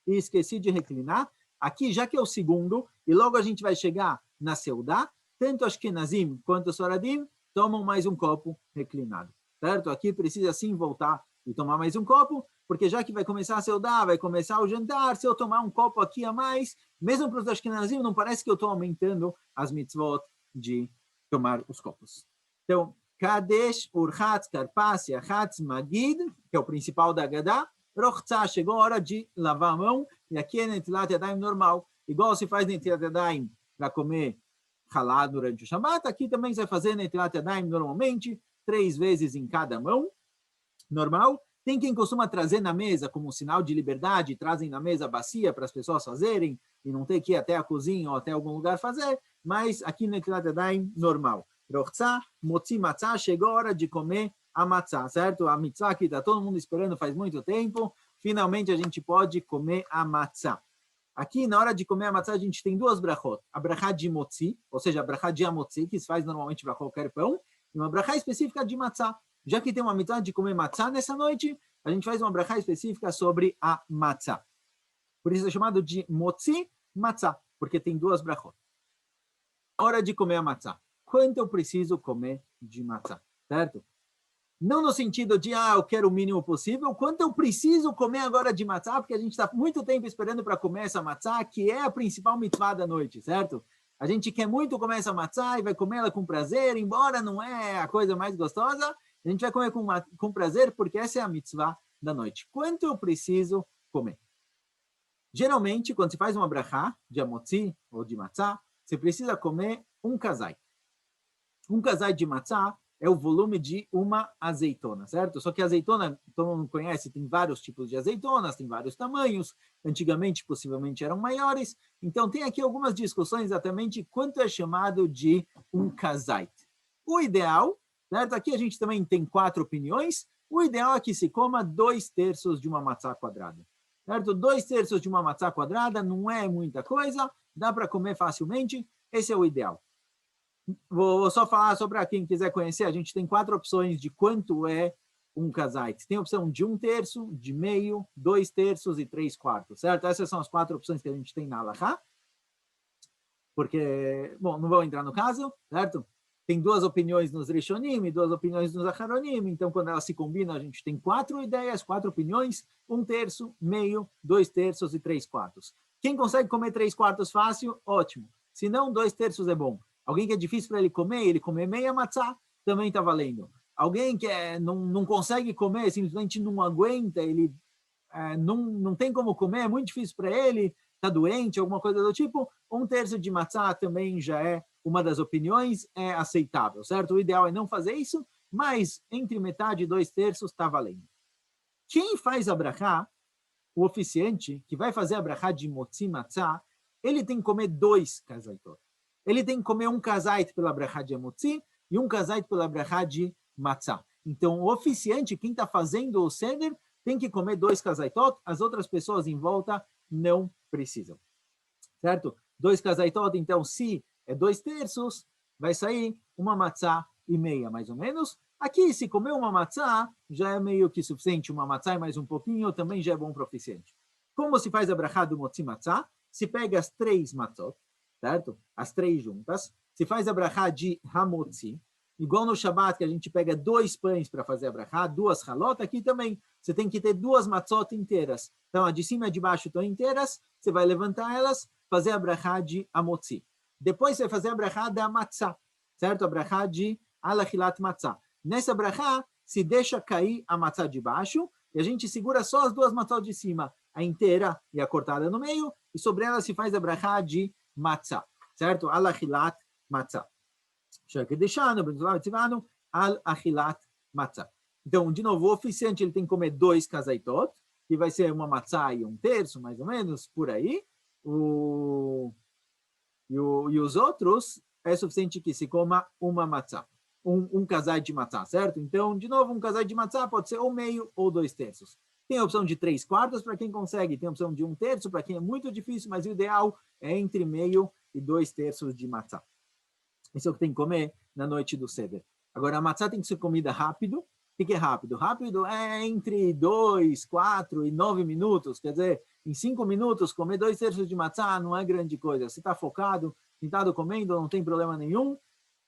e esqueci de reclinar. Aqui, já que é o segundo, e logo a gente vai chegar na Seudá, tanto Ashkenazim quanto Sfaradim tomam mais um copo reclinado, certo? Aqui precisa sim voltar e tomar mais um copo, porque já que vai começar a Seudá, vai começar o jantar, se eu tomar um copo aqui a mais, mesmo para os Ashkenazim, não parece que eu estou aumentando as mitzvot de tomar os copos. Então, Kadesh, Urchatz, Karpas, Yachatz, Magid, que é o principal da Agadá, Rochtzah, chegou a hora de lavar a mão, e aqui é Netilat Yadayim normal, igual se faz Netilat Yadayim para comer halá durante o Shabbat, aqui também você vai fazer Netilat Yadayim normalmente, 3 vezes em cada mão, normal. Tem quem costuma trazer na mesa como um sinal de liberdade, trazem na mesa a bacia para as pessoas fazerem, e não ter que ir até a cozinha ou até algum lugar fazer, mas aqui Netilat Yadayim normal. Rochtzah, Motzi Matzah, chegou a hora de comer a matzah, certo? A mitzvah que está todo mundo esperando faz muito tempo, finalmente a gente pode comer a matzah. Aqui, na hora de comer a matzah, a gente tem 2 brachot. A brachá de motzi, ou seja, a brachá de amotzi, que se faz normalmente para qualquer pão, e uma brachá específica de matzah. Já que tem uma mitzvah de comer matzah nessa noite, a gente faz uma brachá específica sobre a matzah. Por isso é chamado de motzi matzah, porque tem 2 brachot. Hora de comer a matzah. Quanto eu preciso comer de matzah, certo? Não no sentido de, eu quero o mínimo possível, quanto eu preciso comer agora de matzah, porque a gente está muito tempo esperando para comer essa matzah, que é a principal mitzvah da noite, certo? A gente quer muito comer essa matzah e vai comer ela com prazer, embora não é a coisa mais gostosa, a gente vai comer com prazer, porque essa é a mitzvah da noite. Quanto eu preciso comer? Geralmente, quando se faz uma brachá de amotzi ou de matzah, você precisa comer um kazait. Um kazait de matzah é o volume de uma azeitona, certo? Só que a azeitona, todo mundo conhece, tem vários tipos de azeitonas, tem vários tamanhos, antigamente possivelmente eram maiores, então tem aqui algumas discussões exatamente quanto é chamado de um kazait. O ideal, certo? Aqui a gente também tem 4 opiniões, o ideal é que se coma 2/3 de uma matzá quadrada, certo? 2/3 de uma matzá quadrada não é muita coisa, dá para comer facilmente, esse é o ideal. Vou só falar sobre quem quiser conhecer, a gente tem 4 opções de quanto é um kazait. Tem a opção de 1/3, de meio, 2/3 e 3/4, certo? Essas são as 4 opções que a gente tem na Halachá. Porque, bom, não vou entrar no caso, certo? Tem 2 opiniões nos Rishonim e 2 opiniões nos Acharonim, então quando elas se combinam, a gente tem 4 ideias, 4 opiniões, 1/3, meio, 2/3 e 3/4. Quem consegue comer 3/4 fácil, ótimo. Se não, 2/3 é bom. Alguém que é difícil para ele comer meia matzá, também está valendo. Alguém que não consegue comer, simplesmente não aguenta, ele não tem como comer, é muito difícil para ele, está doente, alguma coisa do tipo, 1/3 de matzá também já é uma das opiniões, é aceitável, certo? O ideal é não fazer isso, mas entre metade e 2/3 está valendo. Quem faz a brachá, o oficiante, que vai fazer a brachá de motzi matzá, ele tem que comer 2 kazaitot. Ele tem que comer um kazait pela brachá de amotzi e um kazait pela brachá de matzá. Então, o oficiante, quem está fazendo o seder, tem que comer 2 kazaitot, as outras pessoas em volta não precisam. Certo? 2 kazaitot, então, se é 2/3, vai sair uma matzá e meia, mais ou menos. Aqui, se comer uma matzá, já é meio que suficiente. Uma matzá e mais um pouquinho, também já é bom para o oficiante. Como se faz a brachá do motzi matzá? Se pega as 3 matzot, certo? As 3 juntas. Se faz a brachá de hamotzi, igual no Shabbat, que a gente pega 2 pães para fazer a brachá, 2 halot, aqui também você tem que ter 2 matzot inteiras. Então, a de cima e a de baixo estão inteiras, você vai levantar elas, fazer a brachá de hamotzi. Depois você vai fazer a brachá da matzá, certo? A brachá de alachilat matzá. Nessa brachá, se deixa cair a matzá de baixo, e a gente segura só as 2 matzot de cima, a inteira e a cortada no meio, e sobre ela se faz a brachá de matzah, certo? Al-achilat matzah. Al-achilat matzah. Então, de novo, o oficiante ele tem que comer 2 kazaitot, que vai ser uma matzah e 1/3, mais ou menos, por aí. E os outros, é suficiente que se coma uma matzá, um casai de matzá, certo? Então, de novo, um casai de matzá pode ser ou meio ou 2/3. Tem a opção de 3/4 para quem consegue, tem a opção de 1/3 para quem é muito difícil, mas o ideal é entre meio e 2/3 de matzá. Isso é o que tem que comer na noite do Seder. Agora, a matzá tem que ser comida rápido. O que é rápido? Rápido é entre 2, 4 e 9 minutos. Quer dizer, em 5 minutos, comer 2/3 de matzá não é grande coisa. Se está focado, sentado comendo, não tem problema nenhum.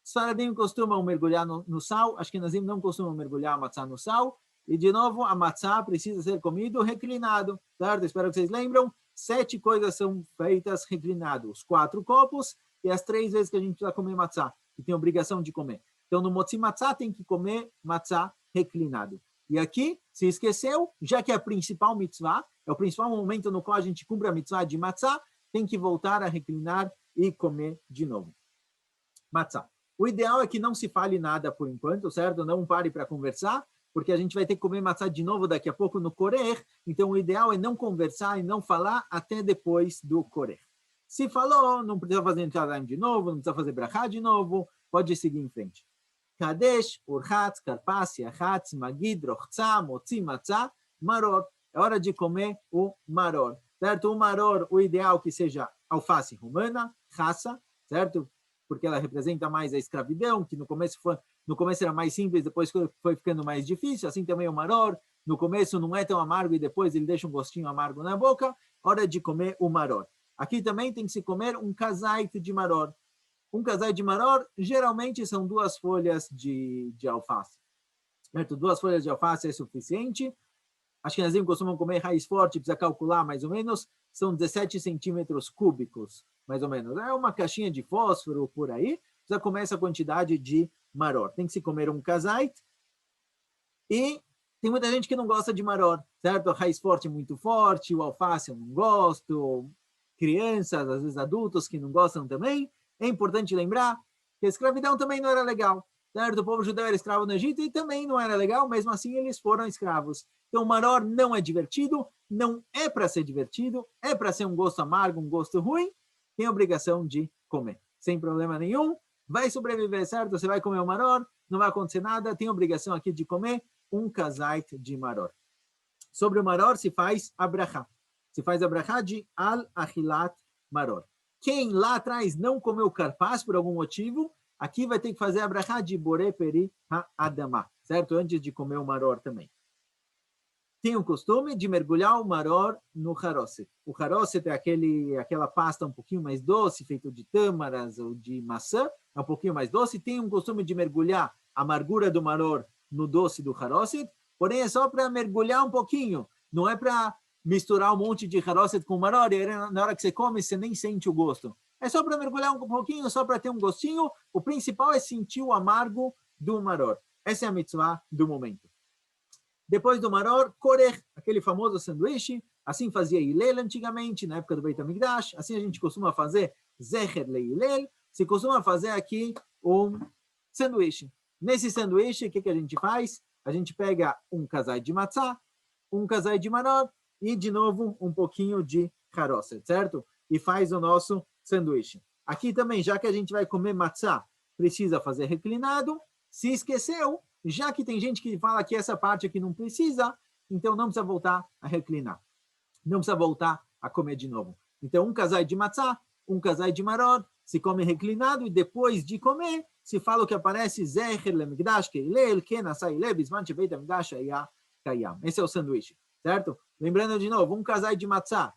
Os faradim costumam mergulhar no sal. Acho que Ashkenazim não costumam mergulhar a matzá no sal. E, de novo, a matzá precisa ser comido reclinado, certo? Espero que vocês lembram. 7 coisas são feitas reclinados. Os 4 copos e as 3 vezes que a gente vai comer matzá, que tem obrigação de comer. Então, no motzi matzá, tem que comer matzá reclinado. E aqui, se esqueceu, já que é a principal mitzvah, é o principal momento no qual a gente cumpre a mitzvah de matzá, tem que voltar a reclinar e comer de novo. Matzá. O ideal é que não se fale nada por enquanto, certo? Não pare para conversar, porque a gente vai ter que comer matzá de novo daqui a pouco no korer. Então, o ideal é não conversar e não falar até depois do korer. Se falou, não precisa fazer entrada de novo, não precisa fazer brachá de novo, pode seguir em frente. Kadesh, Urhatz, Karpas, Yahatz, Magid, Rochza, Motzi, Matzá, Maror. É hora de comer o maror, certo? O maror, o ideal é que seja alface romana, raça, certo? Porque ela representa mais a escravidão, que no começo era mais simples, depois foi ficando mais difícil, assim também o maror. No começo não é tão amargo e depois ele deixa um gostinho amargo na boca. Hora de comer o maror. Aqui também tem que se comer um kazait de maror. Um kazait de maror, geralmente, são 2 folhas de alface. Certo? 2 folhas de alface é suficiente. Acho que nós costumam comer raiz forte, precisa calcular mais ou menos, são 17 centímetros cúbicos, mais ou menos. É uma caixinha de fósforo por aí, já começa a quantidade de maror. Tem que se comer um kazait. E tem muita gente que não gosta de maror, certo? A raiz forte é muito forte, o alface eu não gosto, crianças, às vezes adultos que não gostam também. É importante lembrar que a escravidão também não era legal, certo? O povo judeu era escravo no Egito e também não era legal, mesmo assim eles foram escravos. Então, o maror não é divertido, não é para ser divertido, é para ser um gosto amargo, um gosto ruim, tem a obrigação de comer, sem problema nenhum. Vai sobreviver, certo? Você vai comer o maror, não vai acontecer nada, tem a obrigação aqui de comer um kazait de maror. Sobre o maror se faz a brachá. Se faz a brachá de al-achilat maror. Quem lá atrás não comeu karpas por algum motivo, aqui vai ter que fazer a brachá de boré peri ha-adamá, certo? Antes de comer o maror também. Tem o costume de mergulhar o maror no haroset. O haroset é aquela pasta um pouquinho mais doce, feito de tâmaras ou de maçã, é um pouquinho mais doce. Tem um costume de mergulhar a amargura do maror no doce do haroset, porém é só para mergulhar um pouquinho, não é para misturar um monte de haroset com maror, e na hora que você come, você nem sente o gosto. É só para mergulhar um pouquinho, só para ter um gostinho. O principal é sentir o amargo do maror. Essa é a mitzvah do momento. Depois do maror, korer, aquele famoso sanduíche. Assim fazia Hillel antigamente, na época do Beit HaMikdash. Assim a gente costuma fazer zecher le Hillel. Se costuma fazer aqui um sanduíche. Nesse sanduíche, o que a gente faz? A gente pega um kazait de matzá, um kazait de maror e, de novo, um pouquinho de haroset, certo? E faz o nosso sanduíche. Aqui também, já que a gente vai comer matzá, precisa fazer reclinado. Se esqueceu, já que tem gente que fala que essa parte aqui não precisa, então não precisa voltar a reclinar. Não precisa voltar a comer de novo. Então, um kazait de matzá, um kazait de maror, se come reclinado e depois de comer, se fala o que aparece zecher lemigdash keilel ken asai lebizman shebeit hamikdash haya kayam. Esse é o sanduíche, certo? Lembrando de novo, um kazait de matzá.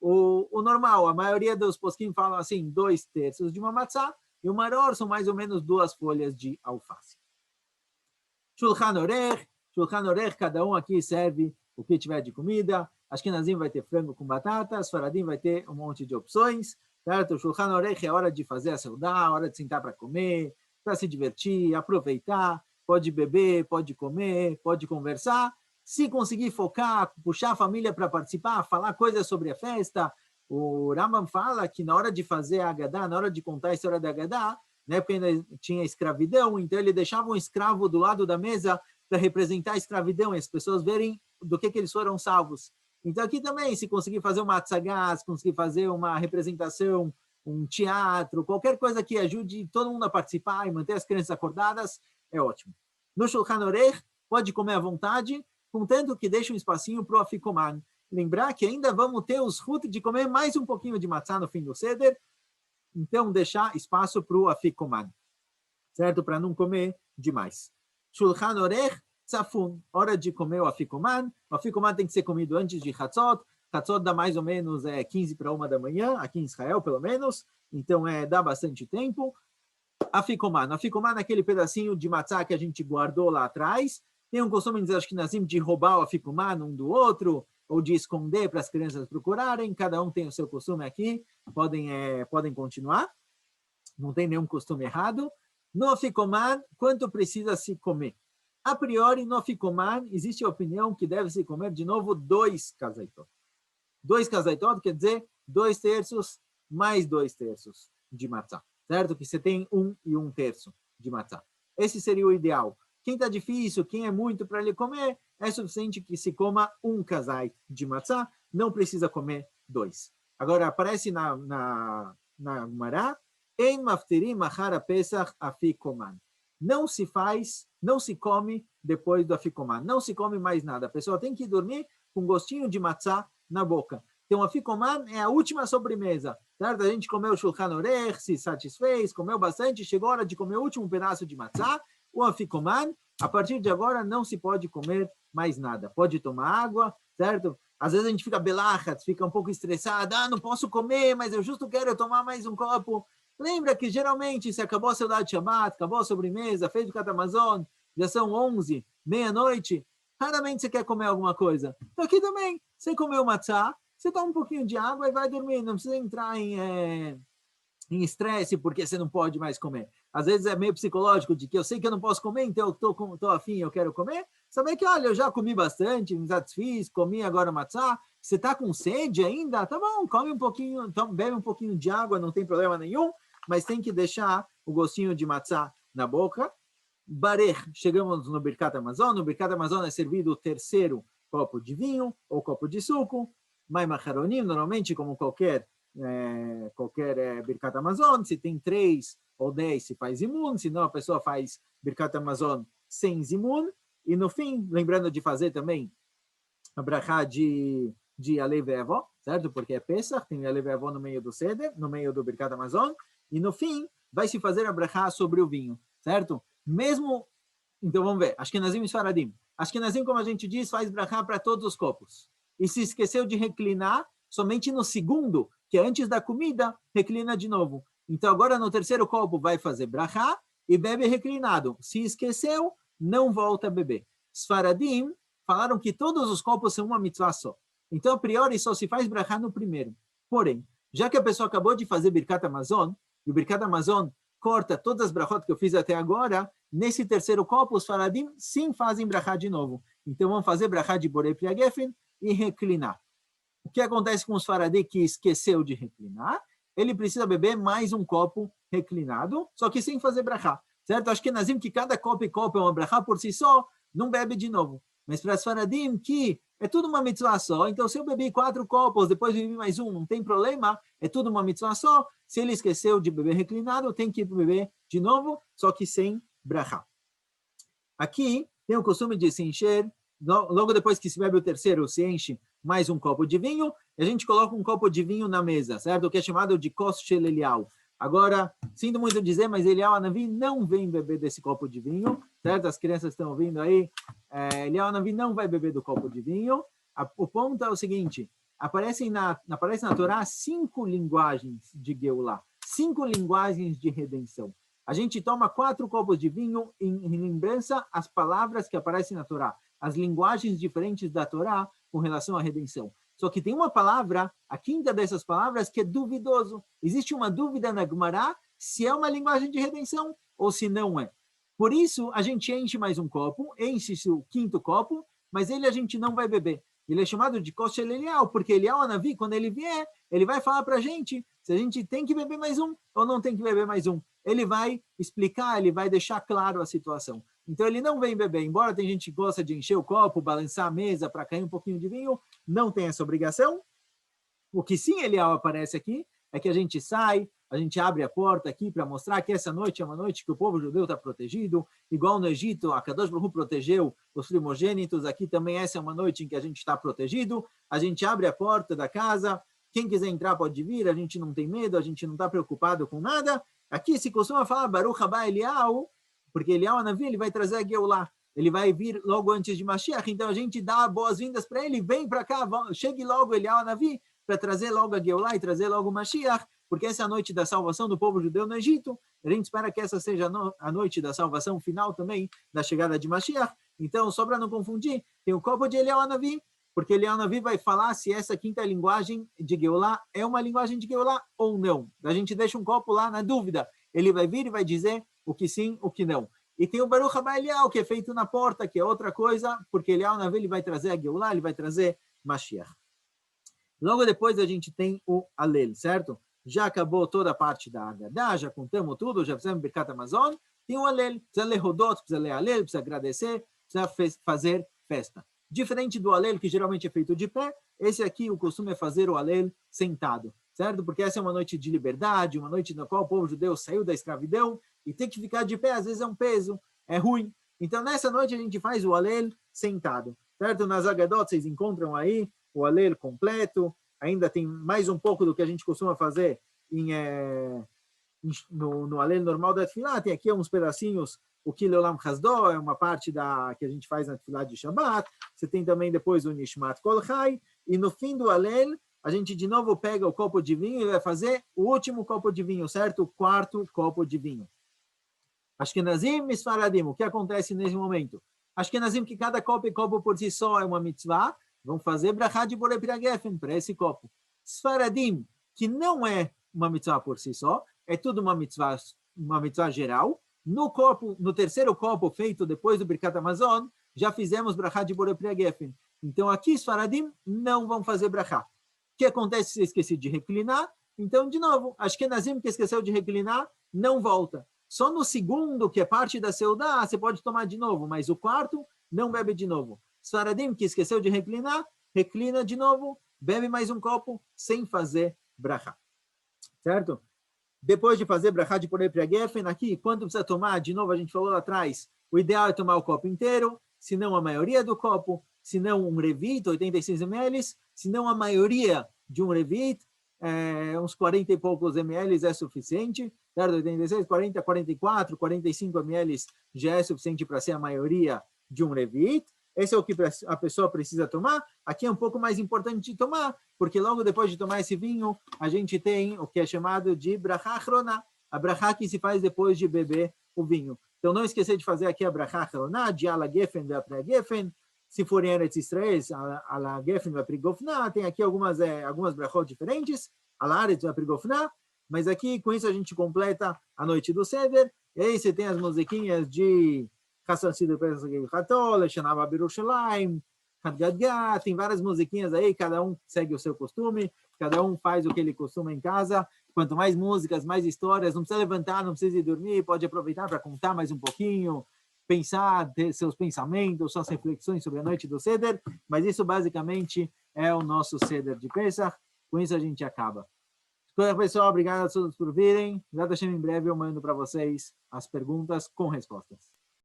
O normal, a maioria dos posquim falam assim, 2/3 de uma matzá, e o maror são mais ou menos 2 folhas de alface. Shulchan Orech, cada um aqui serve o que tiver de comida. Ashkenazim vai ter frango com batatas, Faradim vai ter um monte de opções, certo? Shulchan Orech é hora de fazer a seudá, hora de sentar para comer, para se divertir, aproveitar, pode beber, pode comer, pode conversar. Se conseguir focar, puxar a família para participar, falar coisas sobre a festa, o Rambam fala que na hora de fazer a Agadá, na hora de contar a história da Agadá, na época ainda tinha escravidão, então ele deixava um escravo do lado da mesa para representar a escravidão, e as pessoas verem do que eles foram salvos. Então aqui também, se conseguir fazer uma atzagá, se conseguir fazer uma representação um teatro, qualquer coisa que ajude todo mundo a participar e manter as crianças acordadas, é ótimo. No Shulchan Aruch, pode comer à vontade, contanto que deixe um espacinho para o afikoman. Lembrar que ainda vamos ter os frutos de comer mais um pouquinho de matzá no fim do seder, então deixar espaço para o afikoman, certo? Para não comer demais. Shulchan Aruch, tzafun, hora de comer o afikoman. O afikoman tem que ser comido antes de Hatzot. Hatzot dá mais ou menos 15 para 1 da manhã, aqui em Israel pelo menos, então dá bastante tempo. Afikoman é aquele pedacinho de matzá que a gente guardou lá atrás. Tem um costume de Ashkenazim de roubar o afikoman um do outro, ou de esconder para as crianças procurarem. Cada um tem o seu costume aqui, podem continuar. Não tem nenhum costume errado. No afikoman, quanto precisa se comer? A priori, no afikoman, existe a opinião que deve se comer de novo 2 kazaitot. 2 kazaitot quer dizer 2/3 mais 2/3 de matzá. Certo? Que você tem 1 e 1/3 de matzá. Esse seria o ideal. Quem está difícil, quem é muito para ele comer, é suficiente que se coma 1 kazait de matzá, não precisa comer 2. Agora, aparece na Gemara, Ein maftirim achar pesach afikoman. Não se come depois do afikoman. Não se come mais nada. A pessoa tem que dormir com gostinho de matzá na boca. Então, o afikoman é a última sobremesa. Certo? A gente comeu o Shulchan Aruch, se satisfez, comeu bastante, chegou a hora de comer o último pedaço de matzá. O afikoman, a partir de agora, não se pode comer mais nada. Pode tomar água, certo? Às vezes a gente fica belachat, fica um pouco estressado. Não posso comer, mas eu justo quero tomar mais um copo. Lembra que, geralmente, se acabou a saudade de Shabbat, acabou a sobremesa, fez o Katamazon, já são 11, meia-noite, raramente você quer comer alguma coisa. Então, aqui também, você comeu matzá, você toma um pouquinho de água e vai dormir. Não precisa entrar em estresse porque você não pode mais comer. Às vezes é meio psicológico de que eu sei que eu não posso comer, então eu estou afim, eu quero comer. Saber que, olha, eu já comi bastante, me satisfiz, comi agora matzá. Você está com sede ainda? Tá bom, come um pouquinho, então, bebe um pouquinho de água, não tem problema nenhum, mas tem que deixar o gostinho de matzá na boca. Barer, chegamos no Birkat Hamazon. No Birkat Hamazon é servido o 3º copo de vinho ou copo de suco. Mai macaronim, normalmente, como qualquer Birkat Hamazon, se tem 3 ou 10, se faz zimun, senão a pessoa faz Birkat Hamazon sem zimun. E no fim, lembrando de fazer também a brachá de Alei Ve'avó, certo? Porque é Pesach, tem Alei Ve'avó no meio do Seder, no meio do Birkat Hamazon. E no fim, vai se fazer a brachá sobre o vinho, certo? Mesmo, então vamos ver, Ashkenazim e Sfaradim. Ashkenazim, como a gente diz, faz brachá para todos os copos. E se esqueceu de reclinar, somente no segundo, que é antes da comida, reclina de novo. Então agora no 3º copo vai fazer brachá e bebe reclinado. Se esqueceu, não volta a beber. Sfaradim falaram que todos os copos são uma mitzvah só. Então, a priori, só se faz brachá no primeiro. Porém, já que a pessoa acabou de fazer Birkat Hamazon, e o Birkat Hamazon corta todas as brachot que eu fiz até agora, nesse 3º copo, os faradim sim fazem brachá de novo. Então, vão fazer brachá de Borei Pri HaGefen e reclinar. O que acontece com os faradim que esqueceu de reclinar? Ele precisa beber mais um copo reclinado, só que sem fazer brachá. Certo? Acho que Nazim, que cada copo e copo é uma brachá por si só, não bebe de novo. Mas para os faradim, que é tudo uma mitzvah só, então se eu bebi 4 copos, depois bebi mais um, não tem problema, é tudo uma mitzvah só. Se ele esqueceu de beber reclinado, tem que beber de novo, só que sem brachá. Aqui tem o costume de se encher, logo depois que se bebe o 3º, se enche mais um copo de vinho, e a gente coloca um copo de vinho na mesa, certo? O que é chamado de kos shel Eliyahu. Agora, sinto muito dizer, mas Eliyahu Hanavi não vem beber desse copo de vinho, certo? As crianças estão ouvindo aí. Eliyahu Hanavi não vai beber do copo de vinho. O ponto é o seguinte, aparece na Torá 5 linguagens de Geulah, 5 linguagens de redenção. A gente toma 4 copos de vinho em lembrança às palavras que aparecem na Torá, as linguagens diferentes da Torá com relação à redenção. Só que tem uma palavra, a 5ª dessas palavras, que é duvidoso. Existe uma dúvida na Gemara se é uma linguagem de redenção ou se não é. Por isso, a gente enche mais um copo, enche-se o 5º copo, mas ele a gente não vai beber. Ele é chamado de kos shel Eliyahu, porque Eliyahu Hanavi, quando ele vier, ele vai falar para a gente se a gente tem que beber mais um ou não tem que beber mais um. Ele vai explicar, ele vai deixar claro a situação. Então, ele não vem beber. Embora tem gente que gosta de encher o copo, balançar a mesa para cair um pouquinho de vinho, não tem essa obrigação. O que sim Eliyahu aparece aqui é que a gente sai, a gente abre a porta aqui para mostrar que essa noite é uma noite que o povo judeu está protegido, igual no Egito, a Kadosh Baruch Hu protegeu os primogênitos, aqui também essa é uma noite em que a gente está protegido, a gente abre a porta da casa, quem quiser entrar pode vir, a gente não tem medo, a gente não está preocupado com nada. Aqui se costuma falar Baruch haba Eliyahu, porque Eliyahu Hanavi, ele vai trazer a Geulah, ele vai vir logo antes de Mashiach, então a gente dá boas-vindas para ele, vem para cá, chegue logo Eliyahu Hanavi, para trazer logo a Geulah e trazer logo o Mashiach, porque essa é a noite da salvação do povo judeu no Egito. A gente espera que essa seja a noite da salvação final também, da chegada de Mashiach. Então, só para não confundir, tem o copo de Eliyahu Hanavi, porque Eliyahu Hanavi vai falar se essa quinta linguagem de Geulah é uma linguagem de Geulah ou não. A gente deixa um copo lá na dúvida. Ele vai vir e vai dizer o que sim, o que não. E tem o Baruch haba Eliyahu, que é feito na porta, que é outra coisa, porque Eliyahu Hanavi ele vai trazer a Geulah, ele vai trazer Mashiach. Logo depois a gente tem o Alel, certo? Já acabou toda a parte da Haggadah, já contamos tudo, já fizemos Birkat Hamazon, tem o Alel, precisa ler Hodot, precisa ler Alel, precisa agradecer, precisa fazer festa. Diferente do Alel, que geralmente é feito de pé, esse aqui o costume é fazer o Alel sentado, certo? Porque essa é uma noite de liberdade, uma noite na qual o povo judeu saiu da escravidão, e ter que ficar de pé às vezes é um peso, é ruim. Então nessa noite a gente faz o Alel sentado, certo? Nas Haggadot vocês encontram aí o Alel completo, ainda tem mais um pouco do que a gente costuma fazer no Alel normal da Tefilá, tem aqui uns pedacinhos, o Ki Leolam Chasdo, é uma parte que a gente faz na Tefilá de Shabbat, você tem também depois o Nishmat Kol Chai, e no fim do Alel, a gente de novo pega o copo de vinho e vai fazer o último copo de vinho, certo? O quarto copo de vinho. Ashkenazim e Sfaradim, o que acontece nesse momento? Ashkenazim, que cada copo por si só é uma mitzvah, vão fazer brachá de Borei Pri HaGefen para esse copo. Sfaradim, que não é uma mitzvah por si só, é tudo uma mitzvah geral. No terceiro copo feito depois do Birkat Hamazon, já fizemos brachá de Borei Pri HaGefen. Então aqui, Sfaradim não vão fazer brachá. O que acontece se eu esqueci de reclinar? Então, de novo, Ashkenazim que esqueceu de reclinar, não volta. Só no segundo, que é parte da Seudá, você pode tomar de novo, mas o quarto, não bebe de novo. Sfaradim, que esqueceu de reclinar, reclina de novo, bebe mais um copo, sem fazer brachá. Certo? Depois de fazer brachá de Borei Pri HaGefen, aqui, quanto precisa tomar? De novo, a gente falou lá atrás, o ideal é tomar o copo inteiro, se não a maioria do copo, se não um revit, 86 ml, se não a maioria de um revit, uns 40 e poucos ml é suficiente, certo? 86, 40, 44, 45 ml já é suficiente para ser a maioria de um revit. Esse é o que a pessoa precisa tomar. Aqui é um pouco mais importante de tomar, porque logo depois de tomar esse vinho, a gente tem o que é chamado de brachá achroná, a brachá que se faz depois de beber o vinho. Então, não esquecer de fazer aqui a brachá achroná, de ala gefen ve apre gefen. Se for em Eretz Israel, ala gefen ve apre gofná, tem aqui algumas brachot diferentes, ala aretz ve apre gofná, mas aqui, com isso, a gente completa a noite do Seder, e aí você tem as musiquinhas de Hassan Sidur Pesach Hatol, Shanava Birushalayim, Hadgadgá, tem várias musiquinhas aí, cada um segue o seu costume, cada um faz o que ele costuma em casa. Quanto mais músicas, mais histórias, não precisa levantar, não precisa ir dormir, pode aproveitar para contar mais um pouquinho, pensar, ter seus pensamentos, suas reflexões sobre a noite do Seder, mas isso basicamente é o nosso Seder de Pesach. Com isso a gente acaba. Pessoal, obrigado a todos por virem. Em breve eu mando para vocês as perguntas com respostas.